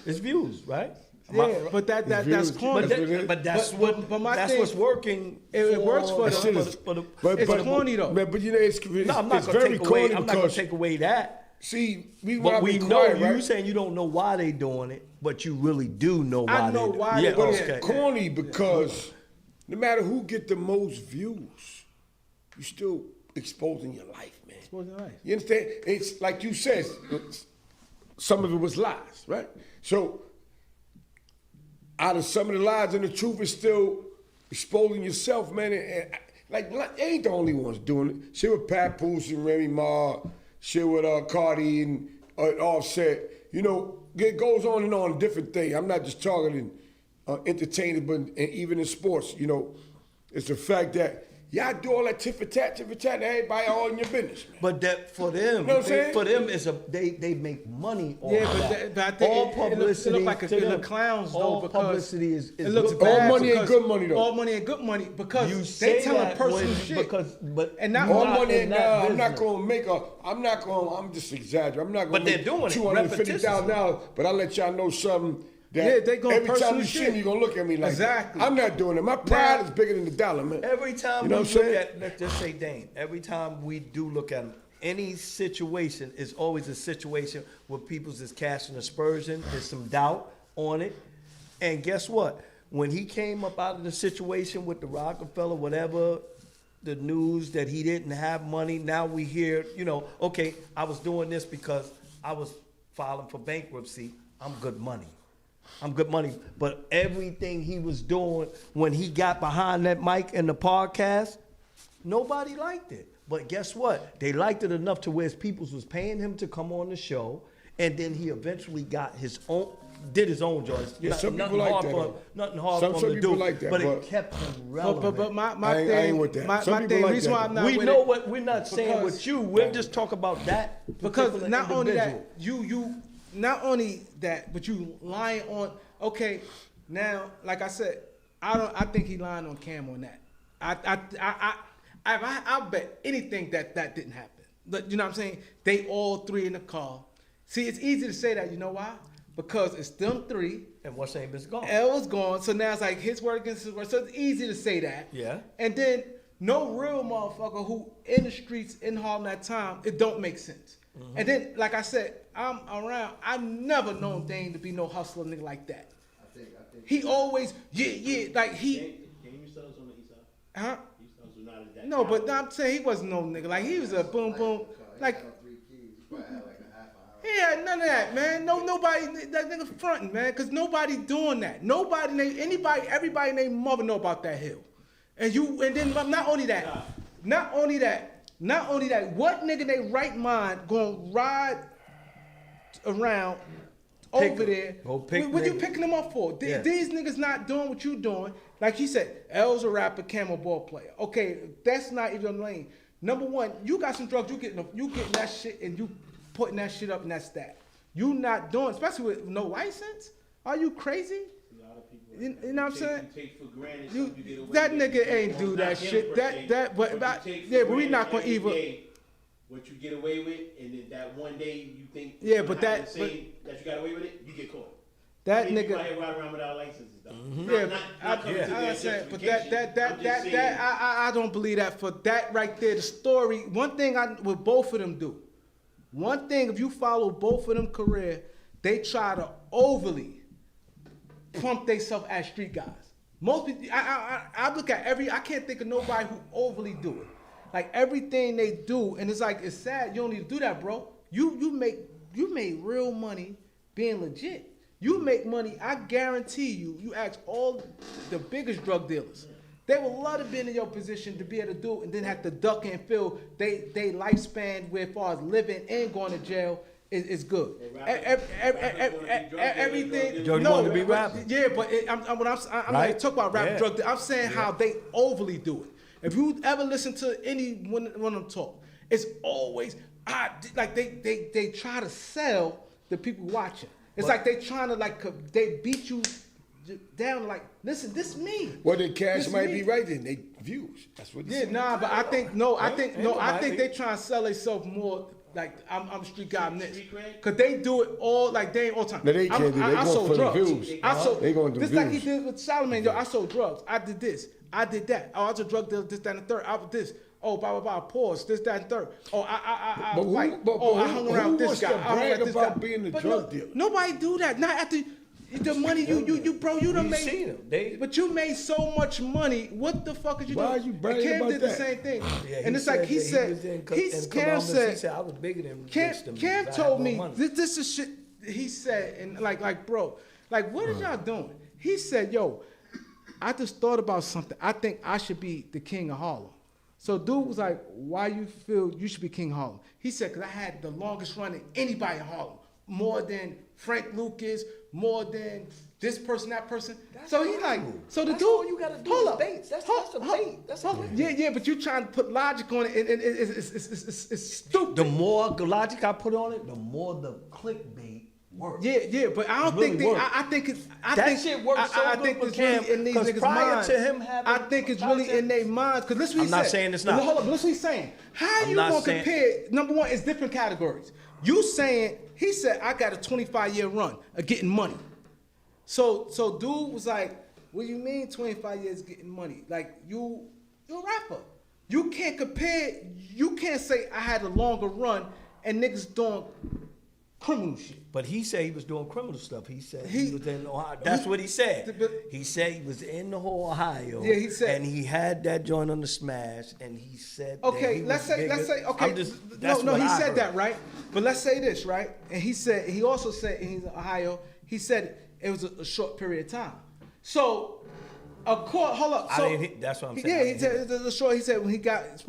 Speaker 5: It's views, right?
Speaker 6: Yeah, but that's
Speaker 4: views.
Speaker 6: corny.
Speaker 5: But that's what's working.
Speaker 6: It works for
Speaker 4: That
Speaker 6: them.
Speaker 4: shit is-
Speaker 5: the-
Speaker 6: It's corny though.
Speaker 4: But you know, it's
Speaker 5: No, I'm not
Speaker 4: it's
Speaker 5: gonna
Speaker 4: very
Speaker 5: take away.
Speaker 4: corny
Speaker 5: I'm not gonna
Speaker 4: because
Speaker 5: take away that.
Speaker 4: see, we
Speaker 5: But we know
Speaker 4: quiet,
Speaker 5: you
Speaker 4: right?
Speaker 5: saying you don't know why they doing it, but you really do know why.
Speaker 6: I know
Speaker 5: they
Speaker 6: why
Speaker 5: Yeah,
Speaker 6: they
Speaker 4: But
Speaker 6: doing
Speaker 5: okay.
Speaker 4: it's corny because no matter who get the most views, you still exposing your life, man.
Speaker 6: Exposing life.
Speaker 4: You understand? It's like you said, some of it was lies, right? So out of some of the lies and the truth is still exposing yourself, man. And like they ain't the only ones doing it. Shit with Papoose and Remy Ma, shit with Cardi and Offset. You know, it goes on and on, different things. I'm not just targeting entertainers, but and even in sports, you know, it's the fact that y'all do all that tit for tat, and everybody all in your business, man.
Speaker 5: But that for them,
Speaker 4: You know what I'm saying?
Speaker 5: for them is they make money on
Speaker 6: Yeah,
Speaker 5: that.
Speaker 6: but I think
Speaker 5: all
Speaker 6: it
Speaker 5: publicity
Speaker 6: look like
Speaker 5: to
Speaker 6: it
Speaker 5: them,
Speaker 6: look clowns though
Speaker 5: all
Speaker 6: because
Speaker 5: publicity is
Speaker 6: it looks
Speaker 5: good.
Speaker 6: bad
Speaker 4: All money ain't
Speaker 6: because-
Speaker 4: good money, though.
Speaker 6: All money ain't good money because
Speaker 5: You
Speaker 6: they
Speaker 5: say
Speaker 6: telling
Speaker 5: that
Speaker 6: personal
Speaker 5: when-
Speaker 6: shit.
Speaker 5: but
Speaker 6: And not
Speaker 5: you're
Speaker 4: All
Speaker 5: not
Speaker 4: money
Speaker 5: in
Speaker 4: ain't
Speaker 5: that
Speaker 4: I'm not
Speaker 5: business.
Speaker 4: I'm just exaggerating. I'm not
Speaker 5: But
Speaker 4: gonna
Speaker 5: they're
Speaker 4: make
Speaker 5: doing it
Speaker 4: $250,000, but I'll let y'all know something that
Speaker 6: Yeah, they gonna
Speaker 4: every time
Speaker 6: personal
Speaker 4: you see
Speaker 6: shit.
Speaker 4: me, you're gonna look at me like
Speaker 6: Exactly.
Speaker 4: that. I'm not doing it. My pride
Speaker 6: Now-
Speaker 4: is bigger than the dollar, man.
Speaker 5: Every time
Speaker 4: You know
Speaker 5: we
Speaker 4: what I'm
Speaker 5: look
Speaker 4: saying?
Speaker 5: at, let's just say Dame, every time we do look at any situation, is always a situation where people's is casting aspersion, there's some doubt on it. And guess what? When he came up out of the situation with the Rockefeller, whatever, the news that he didn't have money, now we hear, okay, I was doing this because I was filing for bankruptcy. I'm good money. But everything he was doing when he got behind that mic in the podcast, nobody liked it. But guess what? They liked it enough to where his peoples was paying him to come on the show, and then he eventually got did his own joints.
Speaker 4: Yeah, some people like that, though.
Speaker 5: Nothing hard
Speaker 4: Some
Speaker 5: for him to
Speaker 4: people
Speaker 5: do.
Speaker 4: like that,
Speaker 5: but
Speaker 4: but-
Speaker 5: it kept him relevant.
Speaker 6: But my
Speaker 4: I ain't
Speaker 6: thing
Speaker 4: with that.
Speaker 6: my
Speaker 4: Some people
Speaker 6: thing
Speaker 4: like
Speaker 6: reason
Speaker 4: that,
Speaker 6: why I'm
Speaker 4: though.
Speaker 6: not
Speaker 5: we
Speaker 6: with
Speaker 5: know
Speaker 6: it,
Speaker 5: what we're not saying
Speaker 6: because-
Speaker 5: with you. We're just talking about that
Speaker 6: because
Speaker 5: particular
Speaker 6: not only
Speaker 5: individual.
Speaker 6: that you not only that, but you lying on. Okay, now like I said, I think he lying on Cam on that. I bet anything that didn't happen. But you know what I'm saying? They all three in the car. See, it's easy to say that. You know why? Because it's them three.
Speaker 5: And what's name is gone.
Speaker 6: L was gone, so now it's like his word against his word. So it's easy to say that.
Speaker 5: Yeah.
Speaker 6: And then no real motherfucker who in the streets in Harlem that time, it don't make sense.
Speaker 5: Mm-hmm.
Speaker 6: And then, like I said, I'm around. I never known Dane to be no hustler nigga like that.
Speaker 8: I think.
Speaker 6: He always, like he,
Speaker 9: Can you sell us on the east side?
Speaker 6: huh?
Speaker 9: East side was not as that.
Speaker 6: No, but I'm saying he wasn't no nigga. Like he was a boom boom. Like
Speaker 8: Three keys. He probably had like a half hour.
Speaker 6: he had none of that, man. Nobody that nigga fronting, man, because nobody doing that. Everybody named mother know about that hill. And then not only that, what nigga in their right mind gonna ride around over there? What you picking them up for? These niggas not doing what you doing. Like he said, L's a rapper, Camron ball player. Okay, that's not even lane. Number one, you got some drugs, you getting that shit and you putting that shit up and that's that. You not doing, especially with no license. Are you crazy? You know what I'm saying? That nigga ain't do that shit. But we not gonna even.
Speaker 9: What you get away with, and then that one day you think
Speaker 6: that
Speaker 9: you got away with it, you get caught.
Speaker 6: That nigga
Speaker 9: ride around without licenses though.
Speaker 6: I don't believe that for that right there. The story. One thing with both of them do. One thing, if you follow both of them career, they try to overly pump themselves as street guys. Most people, I look at I can't think of nobody who overly do it. Like everything they do, and it's like, it's sad, you don't need to do that, bro. You made real money being legit. You make money, I guarantee you ask all the biggest drug dealers. They would love to be in your position to be able to do it and then have to duck and fill they lifespan where as far as living and going to jail is good. Everything.
Speaker 5: Joe, you want to be rapping?
Speaker 6: Yeah, but I'm not talking about rap drug. I'm saying how they overly do it. If you ever listen to any one of them talk, it's always like they try to sell the people watching. It's like they trying to they beat you down like, listen, this me.
Speaker 4: Well, then Cash might be right then. They views. That's what.
Speaker 6: Yeah, nah, but I think they trying to sell themselves more. Like I'm a street guy, I'm this, cause they do it all like they ain't all the time.
Speaker 4: No, they can't do. They going for the views. They going to
Speaker 6: this
Speaker 4: views.
Speaker 6: Like he did with Solomon. Yo, I sold drugs. I did this. I did that. Oh, I was a drug dealer. This, that, and the third. I was this. Oh, blah blah blah. Pause. This, that, and third. Oh, I hung around with this guy. I hung this guy.
Speaker 4: Being a drug dealer.
Speaker 6: Nobody do that. Not after the money you bro. You done made. But you made so much money. What the fuck is you doing?
Speaker 4: Why are you bragging
Speaker 6: Cam
Speaker 4: about
Speaker 6: did
Speaker 4: that?
Speaker 6: the same thing.
Speaker 5: Yeah,
Speaker 6: and it's like he said. Cam said
Speaker 5: I was bigger than
Speaker 6: Cam told me this is shit. He said, and like bro, like what is y'all doing? He said, yo, I just thought about something. I think I should be the king of Harlem. So dude was like, why you feel you should be king of Harlem? He said, because I had the longest run of anybody in Harlem. More than Frank Lucas, more than this person, that person. So he's like, so the
Speaker 5: that's
Speaker 6: dude,
Speaker 5: all you gotta do
Speaker 6: hold
Speaker 5: is
Speaker 6: up.
Speaker 5: bait. That's a bait. That's a bait.
Speaker 6: Yeah, but you trying to put logic on it, and it's stupid.
Speaker 5: The more logic I put on it, the more the clickbait works.
Speaker 6: Yeah, but I don't think I think it's.
Speaker 5: That shit works so
Speaker 6: I
Speaker 5: good
Speaker 6: think
Speaker 5: for
Speaker 6: it's
Speaker 5: Cam,
Speaker 6: really in these
Speaker 5: 'cause
Speaker 6: niggas'
Speaker 5: prior
Speaker 6: minds.
Speaker 5: to him having-
Speaker 6: I think it's really in their minds. Because listen what he said.
Speaker 5: I'm not saying it's not.
Speaker 6: Hold up, listen what he's saying. How
Speaker 5: I'm
Speaker 6: you
Speaker 5: not
Speaker 6: gonna
Speaker 5: saying-
Speaker 6: compare? Number one, it's different categories. You saying he said I got a 25-year run of getting money. So dude was like, what do you mean 25 years getting money? Like you're a rapper. You can't compare. You can't say I had a longer run and niggas doing criminal shit.
Speaker 5: But he said he was doing criminal stuff. He said he was in Ohio. That's what he said. He said he was in the whole Ohio.
Speaker 6: Yeah, he said.
Speaker 5: And he had that joint on the smash, and he said.
Speaker 6: Okay,
Speaker 5: that
Speaker 6: let's say, okay. He said that, right? But let's say this, right? And he also said he's in Ohio. He said it was a short period of time. So, hold up. So,
Speaker 5: that's what I'm saying.
Speaker 6: Yeah, he said the short. He said when he got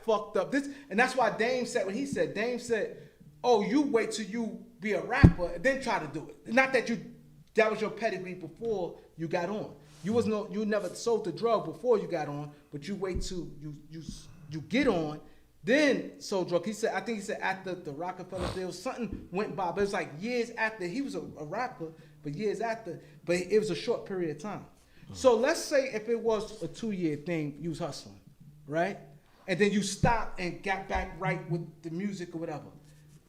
Speaker 6: fucked up. And that's why Dame said what he said. Dame said, "Oh, you wait till you be a rapper and then try to do it. Not that that was your pedigree before you got on. You never sold the drug before you got on, but you wait till you get on, then sold drug." He said, I think he said after the Rockefeller deal, something went by, but it was like years after he was a rapper, but years after, but it was a short period of time. So let's say if it was a 2-year thing, you was hustling, right? And then you stopped and got back right with the music or whatever.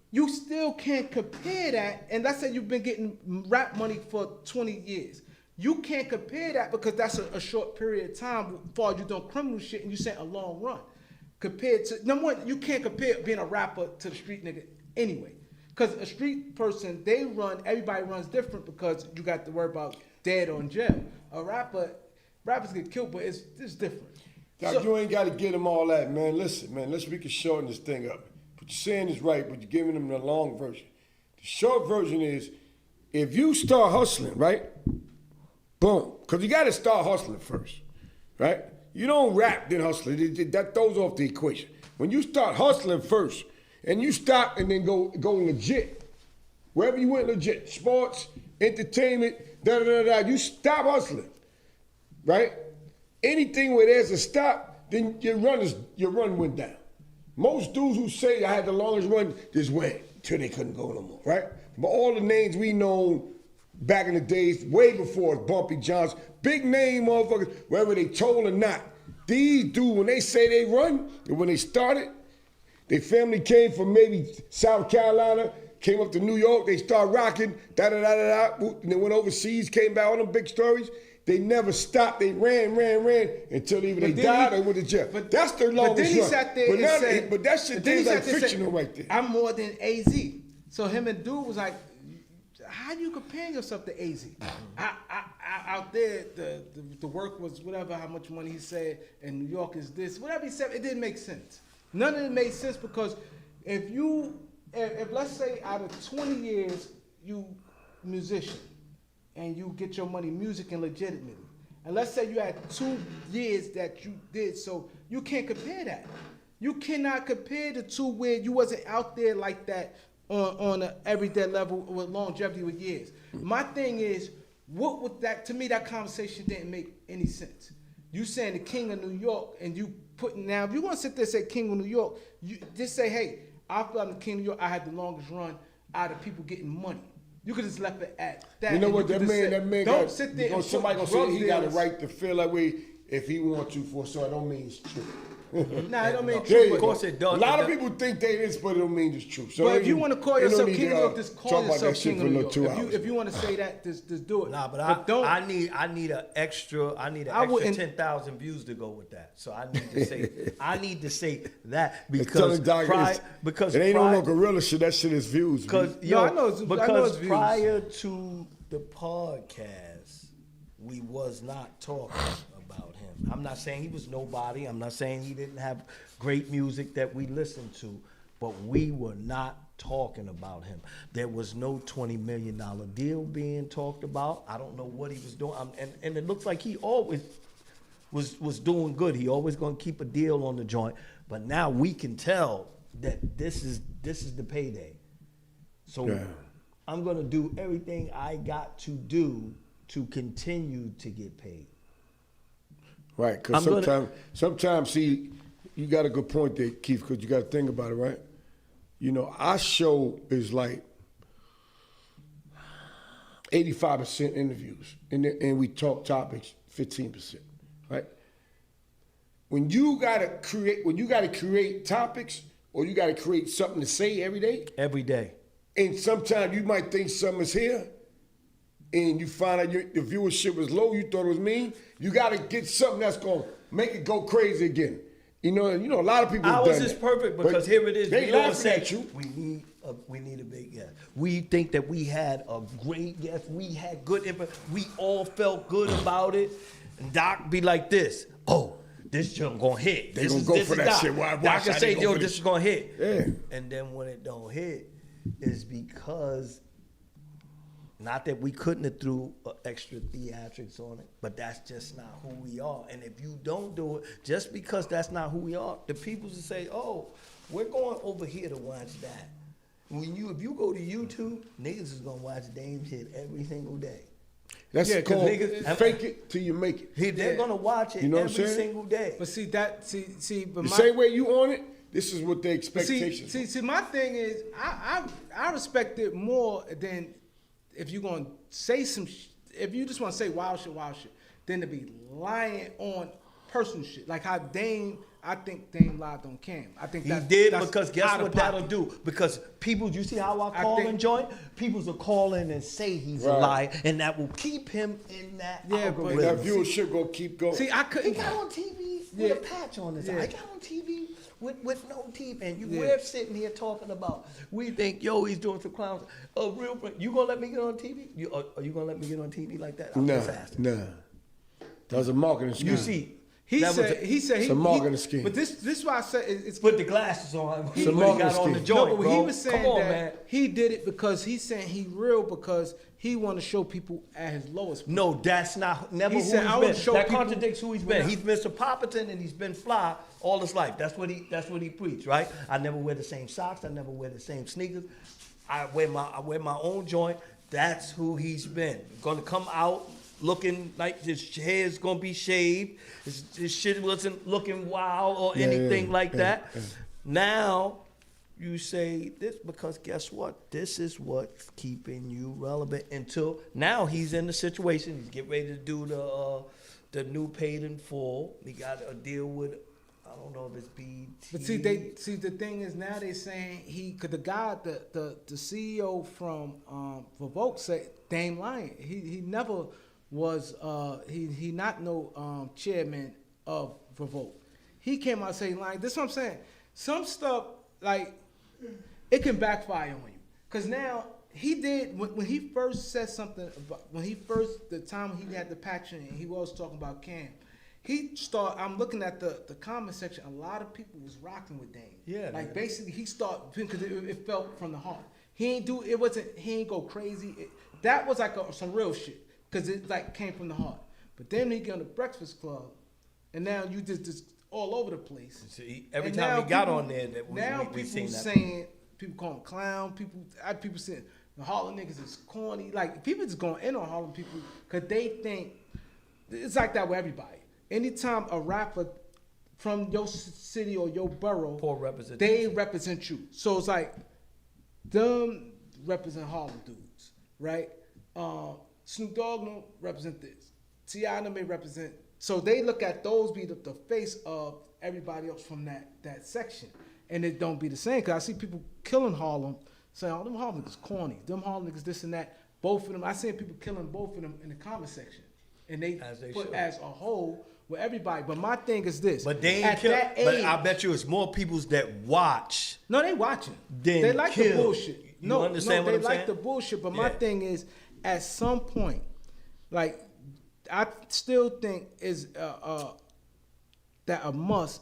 Speaker 6: You still can't compare that. And let's say you've been getting rap money for 20 years. You can't compare that because that's a short period of time before you doing criminal shit and you saying a long run. Compared to, number one, you can't compare being a rapper to the street nigga anyway. Because a street person, everybody runs different because you got to worry about dead or in jail. A rappers get killed, but it's different.
Speaker 4: Doc, you ain't got to get them all that, man. Listen, man, we can shorten this thing up. What you're saying is right, but you're giving them the long version. The short version is, if you start hustling, right? Boom. Because you got to start hustling first, right? You don't rap then hustle. That throws off the equation. When you start hustling first, and you stop and then go legit, wherever you went legit, sports, entertainment, you stop hustling, right? Anything where there's a stop, then your run went down. Most dudes who say I had the longest run just went till they couldn't go no more, right? But all the names we know back in the days, way before Bumpy Johnson, big name motherfuckers, whether they told or not, these dudes, when they say they run, and when they started, their family came from maybe South Carolina, came up to New York, they started rocking, and they went overseas, came back, all them big stories. They never stopped. They ran until either they died or went to jail. But that's their longest run.
Speaker 6: But then he sat there and said,
Speaker 4: but that shit is like fictional right there.
Speaker 6: I'm more than AZ. So him and dude was like, how you comparing yourself to AZ? Out there, the work was whatever, how much money he said, and New York is this, whatever he said, it didn't make sense. None of it made sense because if let's say out of 20 years, you musician, and you get your money music and legitimately. And let's say you had 2 years that you did, so you can't compare that. You cannot compare the two where you wasn't out there like that on an everyday level with longevity with years. My thing is, what would that, to me, that conversation didn't make any sense. You saying the king of New York, and you putting, now, if you want to sit there and say king of New York, you just say, hey, I feel I'm the king of New York, I had the longest run out of people getting money. You could just left it at that.
Speaker 4: You know what, that man
Speaker 6: don't sit there and
Speaker 4: somebody gonna say he got a right to feel that way if he want to, for so I don't mean it's true.
Speaker 6: Nah, it don't mean true.
Speaker 5: Of course it does.
Speaker 4: A lot of people think they is, but it don't mean it's true. So
Speaker 6: but if you want to call yourself king of New York, just call yourself king of New York. If you want to say that, just do it.
Speaker 5: Nah, but I need an extra 10,000 views to go with that. So I need to say that because
Speaker 4: it ain't no gorilla shit. That shit is views.
Speaker 5: Because
Speaker 6: I know it's views.
Speaker 5: Prior to the podcast, we was not talking about him. I'm not saying he was nobody. I'm not saying he didn't have great music that we listened to, but we were not talking about him. There was no $20 million deal being talked about. I don't know what he was doing. And it looks like he always was doing good. He always going to keep a deal on the joint. But now we can tell that this is the payday. So yeah. I'm going to do everything I got to do to continue to get paid.
Speaker 4: Right, because sometimes, see, you got a good point there, Keith, because you got to think about it, right? You know, our show is like 85% interviews, and we talk topics 15%, right? When you gotta create topics, or you gotta create something to say every day, and sometimes you might think something is here, and you find out the viewership was low, you thought it was mean, you gotta get something that's gonna make it go crazy again. You know, a lot of people.
Speaker 5: Ours is perfect because here it is.
Speaker 4: They laughing at you.
Speaker 5: We need a big guest. We think that we had a great guest. We had good input. We all felt good about it. And Doc be like this. Oh, this junk gonna hit.
Speaker 4: They gonna go for that shit.
Speaker 5: Doc can say, yo, this is gonna hit.
Speaker 4: Yeah.
Speaker 5: And then when it don't hit, is because. Not that we couldn't have threw extra theatrics on it, but that's just not who we are. And if you don't do it, just because that's not who we are, the people will say, "Oh, we're going over here to watch that." If you go to YouTube, niggas is gonna watch Dame shit every single day.
Speaker 4: That's called fake it till you make it.
Speaker 5: They're gonna watch it every single day.
Speaker 6: But see, but
Speaker 4: the same way you on it, this is what the expectations.
Speaker 6: See, my thing is, I respect it more than. If you're going to say if you just want to say wild shit, then to be lying on personal shit. Like how I think Dame lied on Cam. I think that's
Speaker 5: because guess what that'll do? Because people, you see how I call and join? People will call in and say he's a liar, and that will keep him in that algorithm.
Speaker 4: That viewership going to keep going.
Speaker 6: See, I couldn't.
Speaker 5: He got on TV with a patch on his eye. I got on TV with no teeth, and we're sitting here talking about. We think, yo, he's doing some clowns. You gonna let me get on TV? Are you gonna let me get on TV like that?
Speaker 4: Nah. That was a marketing scheme.
Speaker 5: You see,
Speaker 6: He
Speaker 5: That was
Speaker 6: said
Speaker 4: It's a marketing scheme.
Speaker 6: But this is why I said it's
Speaker 5: Put the glasses on.
Speaker 4: It's a
Speaker 5: What he got
Speaker 4: marketing
Speaker 5: on the
Speaker 4: scheme.
Speaker 5: joint,
Speaker 6: no, but
Speaker 5: bro.
Speaker 6: he was saying
Speaker 5: Come on,
Speaker 6: that
Speaker 5: man.
Speaker 6: he did it because he's saying he real because he want to show people at his lowest point.
Speaker 5: No, that's not never
Speaker 6: He
Speaker 5: who
Speaker 6: said,
Speaker 5: he's
Speaker 6: "I
Speaker 5: been.
Speaker 6: wanna show
Speaker 5: That
Speaker 6: people
Speaker 5: contradicts who he's
Speaker 6: when
Speaker 5: been.
Speaker 6: I-"
Speaker 5: He's Mr. Popperton and he's been fly all his life. That's what he preached, right? I never wear the same socks. I never wear the same sneakers. I wear my own joint. That's who he's been. Gonna come out looking like his hair's gonna be shaved. His shit wasn't looking wild or anything like that.
Speaker 4: yeah.
Speaker 5: Now you say this because guess what? This is what's keeping you relevant until now he's in the situation. He's getting ready to do the new paid in full. He got a deal with, I don't know if it's BT.
Speaker 6: But see, the thing is now they saying cause the guy, the CEO from Revoke said Dame lying. He never was he not no chairman of Revoke. He came out saying lying. This is what I'm saying. Some stuff like it can backfire on you. Cause now he did when he first said something about the time he had the patch in, he was talking about Cam. I'm looking at the comment section. A lot of people was rocking with Dame.
Speaker 5: Yeah,
Speaker 6: like
Speaker 5: man.
Speaker 6: basically he started because it felt from the heart. He ain't go crazy. That was like some real shit because it like came from the heart. But then he get on the Breakfast Club, and now you just all over the place.
Speaker 5: See, every
Speaker 6: And
Speaker 5: time
Speaker 6: now
Speaker 5: he got
Speaker 6: people-
Speaker 5: on there, that
Speaker 6: now
Speaker 5: we
Speaker 6: people
Speaker 5: seen that.
Speaker 6: saying people call him clown. People saying the Harlem niggas is corny. Like people just going in on Harlem people because they think it's like that with everybody. Anytime a rapper from your city or your borough,
Speaker 5: Poor representation.
Speaker 6: they represent you. So it's like them represent Harlem dudes, right? Snoop Dogg don't represent this. T.I. may represent. So they look at those be the face of everybody else from that section, and it don't be the same. Cause I see people killing Harlem, saying, "Oh, them Harlem niggas corny. Them Harlem niggas this and that." Both of them. I seen people killing both of them in the comment section, and they put
Speaker 5: should.
Speaker 6: as a whole with everybody. But my thing is this:
Speaker 5: But they
Speaker 6: at
Speaker 5: ain't kill.
Speaker 6: that
Speaker 5: But
Speaker 6: age,
Speaker 5: I bet you it's more people's that watch.
Speaker 6: no, they watching.
Speaker 5: Then
Speaker 6: They like the
Speaker 5: kill.
Speaker 6: bullshit.
Speaker 5: You
Speaker 6: No,
Speaker 5: understand what
Speaker 6: they
Speaker 5: I'm
Speaker 6: like
Speaker 5: saying?
Speaker 6: the bullshit. But my
Speaker 5: Yeah.
Speaker 6: thing is, at some point, like I still think is that a must.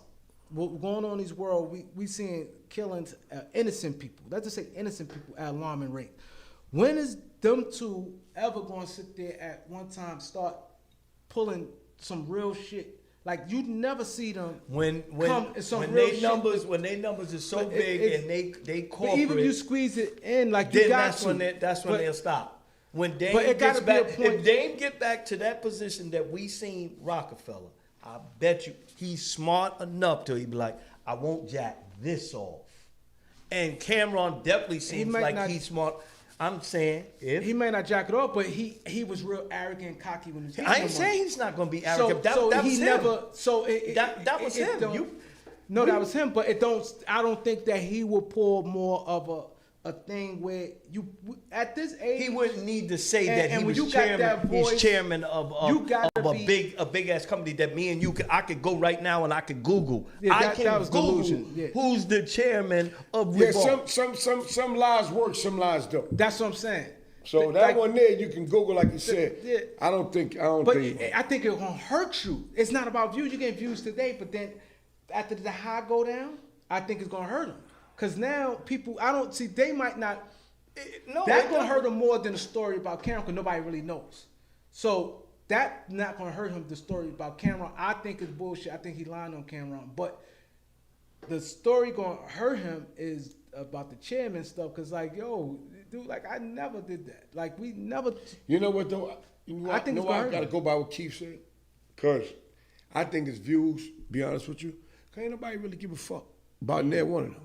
Speaker 6: What going on in this world, we seeing killings, innocent people. Let's just say innocent people at alarming rate. When is them two ever going to sit there at one time start pulling some real shit? Like you never see them
Speaker 5: When
Speaker 6: come in some real
Speaker 5: they
Speaker 6: shit.
Speaker 5: numbers is so
Speaker 6: But
Speaker 5: big
Speaker 6: it's-
Speaker 5: and they
Speaker 6: But
Speaker 5: corporate,
Speaker 6: even if you squeeze it in, like you
Speaker 5: then
Speaker 6: got
Speaker 5: that's
Speaker 6: to.
Speaker 5: when
Speaker 6: But-
Speaker 5: they'll stop. When Dame
Speaker 6: But it
Speaker 5: gets
Speaker 6: gotta be a
Speaker 5: back,
Speaker 6: point-
Speaker 5: if Dame get back to that position that we seen Rockefeller, I bet you he's smart enough to he be like, I won't jack this off. And Camron definitely seems
Speaker 6: might
Speaker 5: like
Speaker 6: not-
Speaker 5: he's smart. I'm saying if
Speaker 6: He may not jack it off, but he was real arrogant and cocky when he was
Speaker 5: I ain't saying he's not gonna be arrogant. That was
Speaker 6: he
Speaker 5: him.
Speaker 6: never. So
Speaker 5: That was him.
Speaker 6: That was him. But it don't. I don't think that he will pull more of a thing where you at this age
Speaker 5: He wouldn't need to say
Speaker 6: And-
Speaker 5: that
Speaker 6: and
Speaker 5: he
Speaker 6: when
Speaker 5: was
Speaker 6: you got
Speaker 5: chairman.
Speaker 6: that voice,
Speaker 5: He's chairman of
Speaker 6: you gotta
Speaker 5: a big ass company that me and you I could go right now and I could Google.
Speaker 6: Yeah,
Speaker 5: I
Speaker 6: that
Speaker 5: can
Speaker 6: was
Speaker 5: Google
Speaker 6: delusion. Yeah.
Speaker 5: who's the chairman of
Speaker 4: Yeah,
Speaker 5: Revolt.
Speaker 4: some lies work, some lies don't.
Speaker 6: That's what I'm saying.
Speaker 4: So that
Speaker 6: Like-
Speaker 4: one there, you can Google like you said.
Speaker 6: Yeah.
Speaker 4: I don't think.
Speaker 6: But I think it's gonna hurt you. It's not about views. You get views today, but then after the high go down, I think it's gonna hurt them. Cause now people, I don't see. They might not. That's gonna hurt him more than the story about Cameron, because nobody really knows. So that not gonna hurt him. The story about Cameron, I think is bullshit. I think he lying on Cameron. But the story gonna hurt him is about the chairman stuff. Cause like, yo, dude, like I never did that. Like we never.
Speaker 4: You know what though? You know what?
Speaker 6: I think it's
Speaker 4: I
Speaker 6: gonna hurt
Speaker 4: gotta
Speaker 6: him.
Speaker 4: go by what Keith said, cause I think it's views. Be honest with you, cause ain't nobody really give a fuck about neither one of them.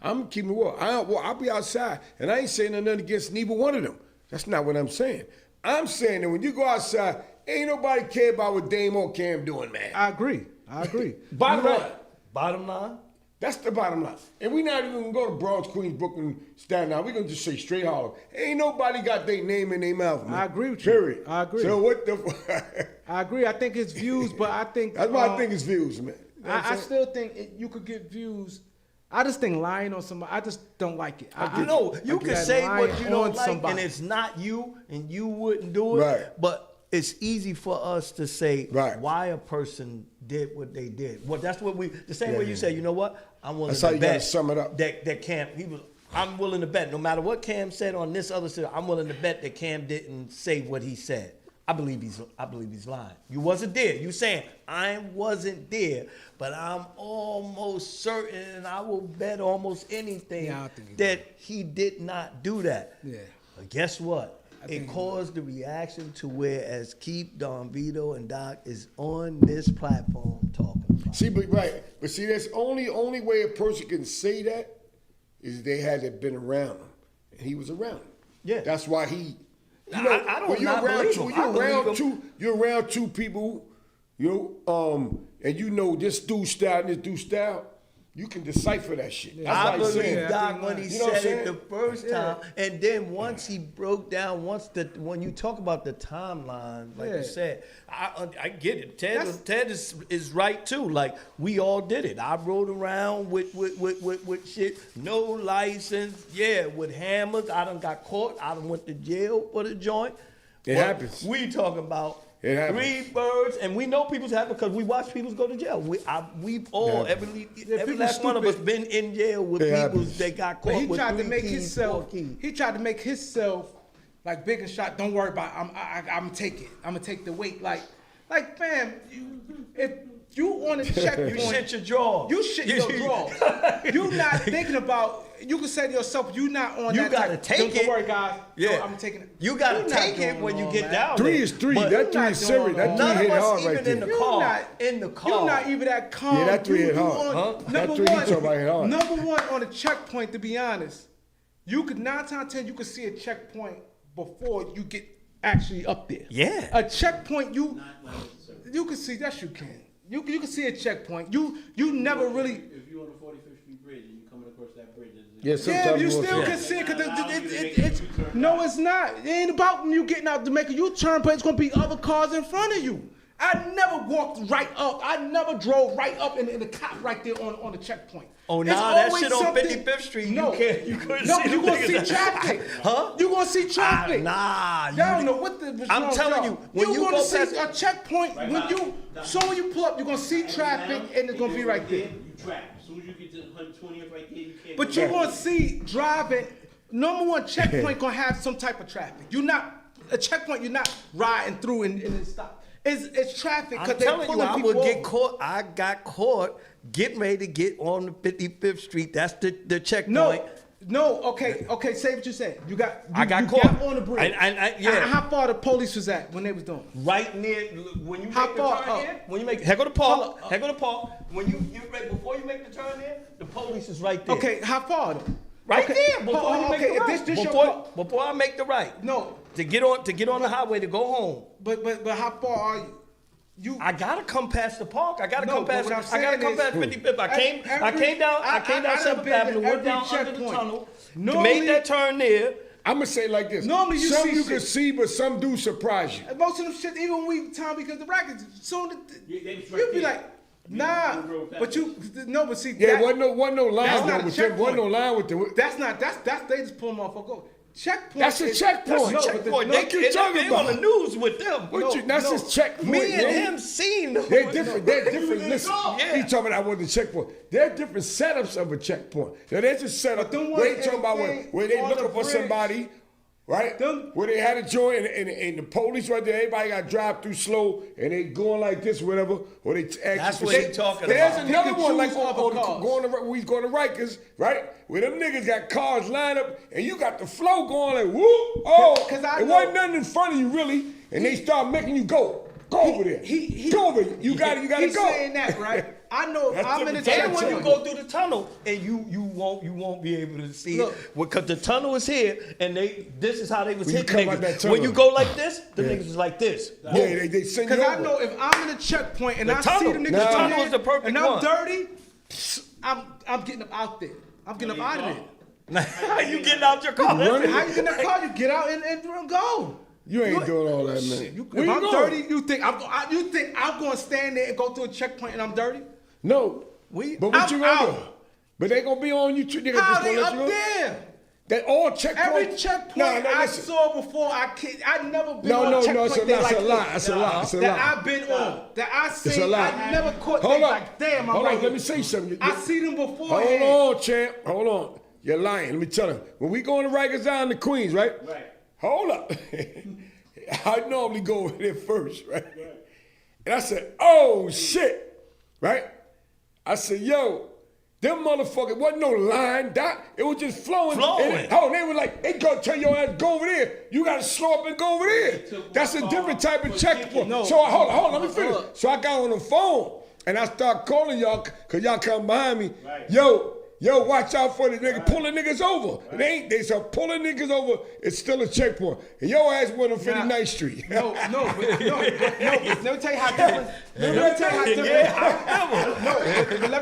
Speaker 4: I'm keeping it real. I'll be outside, and I ain't saying nothing against neither one of them. That's not what I'm saying. I'm saying that when you go outside, ain't nobody care about what Dame or Cam doing, man.
Speaker 6: I agree.
Speaker 4: Bottom
Speaker 6: You're
Speaker 4: line.
Speaker 6: right.
Speaker 5: Bottom line.
Speaker 4: That's the bottom line. And we not even gonna go to Bronx, Queens, Brooklyn, Staten Island. We're gonna just say straight Harlem. Ain't nobody got their name in their mouth, man.
Speaker 6: I agree with you.
Speaker 4: Period.
Speaker 6: I agree.
Speaker 4: So what the
Speaker 6: I agree. I think it's views, but I think
Speaker 4: That's why I think it's views, man. You know what I'm
Speaker 6: I
Speaker 4: saying?
Speaker 6: still think you could get views. I just think lying on somebody. I just don't like it.
Speaker 5: You know, you
Speaker 6: I
Speaker 5: can
Speaker 6: get
Speaker 5: say
Speaker 6: lying
Speaker 5: what you
Speaker 6: on
Speaker 5: don't like,
Speaker 6: somebody.
Speaker 5: and it's not you, and you wouldn't do it.
Speaker 4: Right.
Speaker 5: But it's easy for us to say
Speaker 4: Right.
Speaker 5: why a person did what they did. Well, that's what the same way you
Speaker 4: yeah.
Speaker 5: say, you know what? I'm willing
Speaker 4: That's
Speaker 5: to
Speaker 4: how you gotta
Speaker 5: bet
Speaker 4: sum it up.
Speaker 5: that Cam, I'm willing to bet, no matter what Cam said on this other side, I'm willing to bet that Cam didn't say what he said. I believe he's lying. You wasn't there. You saying I wasn't there, but I'm almost certain, and I will bet almost anything
Speaker 6: Yeah, I think
Speaker 5: that he did not do that.
Speaker 6: Yeah.
Speaker 5: But guess what? It
Speaker 6: think he
Speaker 5: caused the reaction to where as Keith, Don Vito, and Doc is on this platform talking about.
Speaker 4: See, but see, that's only way a person can say that is they had to been around him, and he was around him.
Speaker 5: Yeah.
Speaker 4: That's why he. You
Speaker 5: I
Speaker 4: know,
Speaker 5: don't
Speaker 4: when you're
Speaker 5: not
Speaker 4: around
Speaker 5: believe
Speaker 4: two,
Speaker 5: him. I believe him.
Speaker 4: you're around two people, and you know this dude style and this dude style. You can decipher that shit. That's
Speaker 5: I
Speaker 4: why he's
Speaker 5: believe
Speaker 4: saying.
Speaker 5: Doc when he
Speaker 4: You know what I'm
Speaker 5: said it the
Speaker 4: saying?
Speaker 5: first time, and then once he broke down, when you talk about the timeline, like
Speaker 6: Yeah.
Speaker 5: you said, I get it. Ted is right too. Like we all did it. I rode around with shit, no license, with hammers. I done got caught. I done went to jail for the joint.
Speaker 4: It
Speaker 5: But
Speaker 4: happens.
Speaker 5: We talking about.
Speaker 4: It happens.
Speaker 5: 3 birds, and we know people's happen because we watch people go to jail. We've all, every
Speaker 6: people
Speaker 5: last one of us
Speaker 6: stupid.
Speaker 5: been in jail with
Speaker 4: It
Speaker 5: people
Speaker 4: happens.
Speaker 5: that got
Speaker 6: But
Speaker 5: caught
Speaker 6: he
Speaker 5: with
Speaker 6: tried to
Speaker 5: 3
Speaker 6: make
Speaker 5: keys,
Speaker 6: himself.
Speaker 5: 4 keys.
Speaker 6: He tried to make himself like Big and Shot. Don't worry about it. I'm take it. I'm gonna take the weight. Like fam, if you on a checkpoint,
Speaker 5: You shit your jaw.
Speaker 6: You shit your draw. You not thinking about. You can say to yourself, you not on.
Speaker 5: You
Speaker 6: that
Speaker 5: gotta
Speaker 6: type-
Speaker 5: take
Speaker 6: Don't
Speaker 5: it.
Speaker 6: worry, guys.
Speaker 5: Yeah.
Speaker 6: No, I'm taking it.
Speaker 5: You gotta
Speaker 6: You're not
Speaker 5: take it
Speaker 6: doing
Speaker 5: when you
Speaker 6: all
Speaker 5: get
Speaker 6: that.
Speaker 5: down
Speaker 4: 3
Speaker 5: there.
Speaker 4: is 3.
Speaker 5: But
Speaker 4: That 3
Speaker 6: not
Speaker 4: is
Speaker 6: doing
Speaker 4: serious.
Speaker 6: all
Speaker 4: That 3
Speaker 5: none
Speaker 4: hit
Speaker 5: of us
Speaker 4: hard
Speaker 5: even
Speaker 4: right there.
Speaker 5: in the
Speaker 6: You're
Speaker 5: car.
Speaker 6: not
Speaker 5: In the car.
Speaker 6: You're not even that calm.
Speaker 4: Yeah, that three hit hard.
Speaker 6: On,
Speaker 4: That
Speaker 6: number
Speaker 4: three he
Speaker 6: one,
Speaker 4: talking about hit hard.
Speaker 6: number one on a checkpoint. To be honest, you could 9 times out of 10 you could see a checkpoint before you get actually up there.
Speaker 5: Yeah.
Speaker 6: A checkpoint you can see. Yes, you can. You can see a checkpoint. You never really.
Speaker 9: If you're on the 45th Street Bridge and you're coming across that bridge,
Speaker 4: Yeah,
Speaker 6: Yeah,
Speaker 4: sometimes
Speaker 6: you
Speaker 4: won't
Speaker 6: still
Speaker 4: see
Speaker 6: can
Speaker 4: it.
Speaker 6: see it because
Speaker 9: Allow you to make
Speaker 6: it's
Speaker 9: a U-turn
Speaker 6: no,
Speaker 9: back.
Speaker 6: it's not. It ain't about you getting out to make a U-turn, but it's gonna be other cars in front of you. I never walked right up. I never drove right up in the cop right there on the checkpoint.
Speaker 5: Oh,
Speaker 6: It's
Speaker 5: nah, that
Speaker 6: always
Speaker 5: shit on
Speaker 6: something-
Speaker 5: 55th Street,
Speaker 6: No,
Speaker 5: you couldn't
Speaker 6: no,
Speaker 5: see
Speaker 6: you
Speaker 5: them
Speaker 6: gonna see
Speaker 5: niggas.
Speaker 6: traffic.
Speaker 5: Huh?
Speaker 6: You gonna see traffic.
Speaker 5: Nah,
Speaker 6: Y'all don't know what the.
Speaker 5: I'm telling you, when you
Speaker 6: gonna
Speaker 5: go
Speaker 6: see
Speaker 5: past-
Speaker 6: a checkpoint
Speaker 9: Right
Speaker 6: when
Speaker 9: now.
Speaker 6: you. So when you pull up, you're gonna see traffic and it's gonna be right there.
Speaker 9: You track. As soon as you get to 120th right there, you can't.
Speaker 6: But
Speaker 9: go
Speaker 6: you're
Speaker 9: back.
Speaker 6: gonna see driving. Number one checkpoint gonna have some type of traffic. You're not a checkpoint. You're not riding through and it stop. It's traffic
Speaker 5: I'm
Speaker 6: because they're
Speaker 5: telling you,
Speaker 6: pulling
Speaker 5: I
Speaker 6: people
Speaker 5: would get
Speaker 6: over.
Speaker 5: caught. I got caught getting ready to get on the 55th Street. That's the checkpoint.
Speaker 6: No. Okay. Say what you said.
Speaker 5: I got
Speaker 6: you
Speaker 5: caught.
Speaker 6: Got on the bridge.
Speaker 5: Yeah.
Speaker 6: How far the police was at when they was doing?
Speaker 5: Right near when you
Speaker 6: How
Speaker 5: make the
Speaker 6: far
Speaker 5: turn
Speaker 6: up?
Speaker 5: here. When you make heck of the park.
Speaker 6: Hold up.
Speaker 5: Heck of the park. When you right before you make the turn here, the police is right there.
Speaker 6: Okay. How far though?
Speaker 5: Right
Speaker 6: Okay.
Speaker 5: there before you make
Speaker 6: okay,
Speaker 5: the
Speaker 6: if
Speaker 5: right.
Speaker 6: this your car-
Speaker 5: Before I make the right.
Speaker 6: No.
Speaker 5: To get on the highway to go home.
Speaker 6: But how far are you?
Speaker 5: I gotta come past the park. I gotta
Speaker 6: No,
Speaker 5: come
Speaker 6: but
Speaker 5: past.
Speaker 6: what I'm
Speaker 5: I gotta
Speaker 6: saying
Speaker 5: come
Speaker 6: is-
Speaker 5: past 55th. I came down
Speaker 6: I done
Speaker 5: 7th
Speaker 6: been to
Speaker 5: Avenue, went
Speaker 6: every
Speaker 5: down under the
Speaker 6: checkpoint.
Speaker 5: tunnel,
Speaker 6: Normally-
Speaker 5: made that turn there.
Speaker 4: I'm gonna say it like this.
Speaker 6: Normally you
Speaker 4: some
Speaker 6: see
Speaker 4: you
Speaker 6: shit.
Speaker 4: can see, but some do surprise you.
Speaker 6: And most of them shit, even when we time because the rackets, soon
Speaker 9: Yeah, they was
Speaker 6: you
Speaker 9: right
Speaker 6: be
Speaker 9: there.
Speaker 6: like, nah.
Speaker 9: You drove past
Speaker 6: But you but see,
Speaker 4: Yeah,
Speaker 6: that-
Speaker 4: wasn't no line
Speaker 6: that's not
Speaker 4: though.
Speaker 6: a
Speaker 4: With them. Wasn't no
Speaker 6: checkpoint.
Speaker 4: line with the.
Speaker 6: That's they just pull them off. Go checkpoint.
Speaker 4: That's a
Speaker 6: is-
Speaker 4: checkpoint.
Speaker 6: No, but the-
Speaker 5: Checkpoint.
Speaker 6: no,
Speaker 5: They,
Speaker 4: what you
Speaker 5: they,
Speaker 4: talking
Speaker 5: they on the
Speaker 4: about?
Speaker 5: news with them.
Speaker 4: That's his checkpoint.
Speaker 5: Me and
Speaker 4: man.
Speaker 5: him seen them.
Speaker 4: They're different. They're different. Listen,
Speaker 5: Yeah.
Speaker 4: he talking about I was the checkpoint. There are different setups of a checkpoint. Now there's a setup
Speaker 6: But them
Speaker 4: where they
Speaker 6: ones
Speaker 4: talking about
Speaker 6: ain't
Speaker 4: where they
Speaker 6: on
Speaker 4: looking
Speaker 6: the
Speaker 4: for
Speaker 6: bridge.
Speaker 4: somebody, right?
Speaker 6: Them-
Speaker 4: Where they had a joint and the police right there. Everybody got to drive through slow and they going like this, whatever. Or they ask
Speaker 5: That's
Speaker 4: for
Speaker 5: what
Speaker 4: shit.
Speaker 5: he talking
Speaker 4: There's
Speaker 5: about.
Speaker 4: another
Speaker 6: Pick and
Speaker 4: one like
Speaker 6: choose
Speaker 4: on
Speaker 6: other
Speaker 4: the,
Speaker 6: cars.
Speaker 4: going to where he's going to Rikers, right? Where them niggas got cars lined up and you got the flow going like whoop. Oh,
Speaker 6: 'Cause I
Speaker 4: it
Speaker 6: know-
Speaker 4: wasn't nothing in front of you really, and they start making you go. Go over there. Go over. You got to go.
Speaker 6: He's saying that, right? I know
Speaker 4: That's
Speaker 6: I'm in the
Speaker 4: different
Speaker 5: And when you
Speaker 6: checkpoint.
Speaker 5: go through the tunnel, and you won't be able to see
Speaker 6: Look.
Speaker 5: it because the tunnel is here, and this is how they was
Speaker 4: When you
Speaker 5: hitting
Speaker 4: come out that
Speaker 5: niggas.
Speaker 4: tunnel.
Speaker 5: When you go like this, the
Speaker 4: Yeah.
Speaker 5: niggas is like this.
Speaker 4: Yeah, they send you
Speaker 6: Because I
Speaker 4: over.
Speaker 6: know if I'm in a checkpoint and
Speaker 5: The
Speaker 6: I
Speaker 5: tunnel.
Speaker 6: see the niggas
Speaker 5: The
Speaker 6: come
Speaker 5: tunnel
Speaker 6: in
Speaker 5: is the perfect
Speaker 6: and I'm
Speaker 5: one.
Speaker 6: dirty, I'm getting up out there. I'm getting up out of there.
Speaker 5: How you getting out your car?
Speaker 4: running.
Speaker 6: How you get in that car? You get out and go.
Speaker 4: You ain't doing all that, man.
Speaker 6: If
Speaker 4: Where you
Speaker 6: I'm
Speaker 4: going?
Speaker 6: dirty, you think I'm going to stand there and go through a checkpoint and I'm dirty?
Speaker 4: No.
Speaker 5: We-
Speaker 4: But what
Speaker 6: I'm
Speaker 4: you gonna do?
Speaker 6: out.
Speaker 4: But they gonna be on you too. They
Speaker 6: How
Speaker 4: just
Speaker 6: they
Speaker 4: gonna let
Speaker 6: up
Speaker 4: you go.
Speaker 6: there?
Speaker 4: That all checkpoints.
Speaker 6: Every checkpoint I saw before, I never been on a checkpoint. That's a lie. That's a lie. That I've been on. That I see. I never caught.
Speaker 4: Hold on.
Speaker 6: Like, damn, I'm right.
Speaker 4: Let me say something.
Speaker 6: I see them before.
Speaker 4: Hold on, champ. Hold on. You're lying. Let me tell you. When we go to Rikers Island to Queens, right?
Speaker 9: Right.
Speaker 4: Hold up. I normally go over there first, right? And I said, oh, shit, right? I said, yo, them motherfuckers wasn't no line, Doc. It was just flowing. They were like, they gonna tell your ass, go over there. You gotta slow up and go over there. That's a different type of checkpoint.
Speaker 6: No.
Speaker 4: So hold on, let me finish. So I got on the phone and I start calling y'all, cause y'all come behind me.
Speaker 9: Right.
Speaker 4: Yo, watch out for the nigga pulling niggas over. Right. They start pulling niggas over, it's still a checkpoint. And your ass went on 59th Street.
Speaker 6: No, let me tell you how different. Let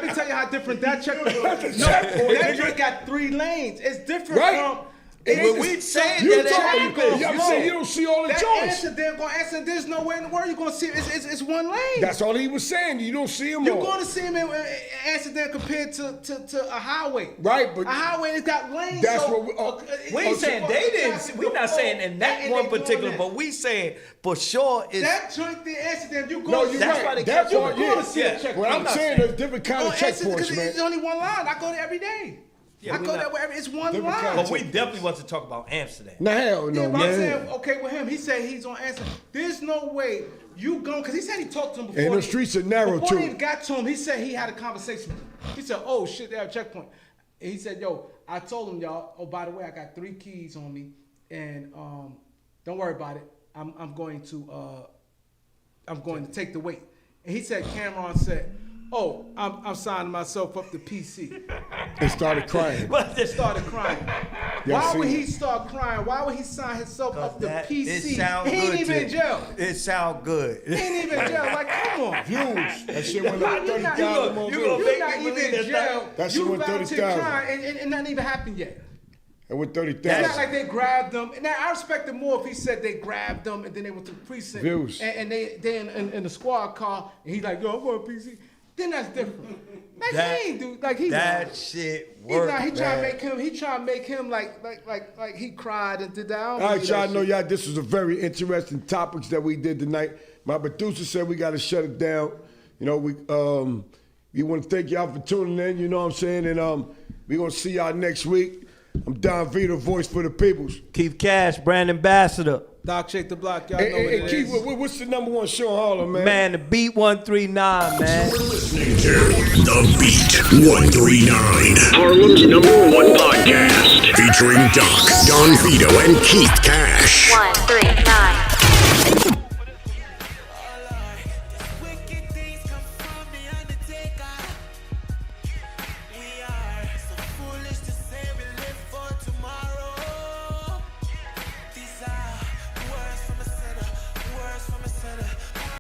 Speaker 6: me tell you how different that checkpoint is. That joint got 3 lanes. It's different from.
Speaker 5: When we saying
Speaker 4: you
Speaker 5: that,
Speaker 4: I'm saying you don't see all the joints.
Speaker 6: They're gonna answer. There's no way in the world you're gonna see it. It's one lane.
Speaker 4: That's all he was saying. You don't see him.
Speaker 6: You're gonna see him in Amsterdam compared to a highway.
Speaker 4: Right, but
Speaker 6: a highway has got lanes.
Speaker 5: That's
Speaker 6: so,
Speaker 5: what we ain't saying they didn't. We're not saying in that one particular, but we saying for sure is
Speaker 6: that joint there, Amsterdam. You go.
Speaker 4: No, you're
Speaker 6: that's
Speaker 4: right.
Speaker 6: why they
Speaker 4: That's
Speaker 6: you're
Speaker 4: all.
Speaker 6: going to see a checkpoint.
Speaker 4: What I'm saying, there's different kind of checkpoints, man.
Speaker 6: There's only one line. I go there every day. I go that way. It's one line.
Speaker 5: But we definitely want to talk about Amsterdam.
Speaker 4: No, hell no, man.
Speaker 6: I'm saying, okay, with him, he said he's on Amsterdam. There's no way you go, because he said he talked to him before.
Speaker 4: And the streets are narrow,
Speaker 6: before
Speaker 4: too.
Speaker 6: he got to him, he said he had a conversation with him. He said, oh, shit, they have a checkpoint. And he said, yo, I told him, y'all, oh, by the way, I got 3 keys on me, and don't worry about it. I'm going to take the weight. And he said, Camron said, oh, I'm signing myself up to PC.
Speaker 4: They started crying.
Speaker 6: They started crying. Why would he start crying? Why would he sign himself up to PC? He ain't even in jail.
Speaker 5: It sound good.
Speaker 6: He ain't even in jail. Like, come on.
Speaker 4: Views. That shit went up 30,000.
Speaker 6: You're not even in jail.
Speaker 4: That shit went 30,000.
Speaker 6: And nothing even happened yet.
Speaker 4: It went 30,000.
Speaker 6: It's not like they grabbed them. Now, I respect it more if he said they grabbed them and then they went to the precinct.
Speaker 4: Views.
Speaker 6: And they in the squad car and he's like, yo, I'm going to PC. Then that's different. Like he ain't do like he
Speaker 5: that shit worked.
Speaker 6: He trying to make him like he cried and did that.
Speaker 4: All right, y'all know y'all. This was a very interesting topics that we did tonight. My producer said we got to shut it down. You know, we want to thank y'all for tuning in. You know what I'm saying? And we gonna see y'all next week. I'm Don Vito, voice for the peoples.
Speaker 5: Keith Cash, brand ambassador.
Speaker 6: Doc Shake the Block, y'all know what it
Speaker 4: Keith,
Speaker 6: is.
Speaker 4: what's the #1 show in Harlem, man?
Speaker 5: Man, the Beat 139, man.
Speaker 3: Listening to The Beat 139.
Speaker 10: Harlem's #1 podcast.
Speaker 3: Featuring Doc, Don Vito, and Keith Cash.
Speaker 11: 1, 3.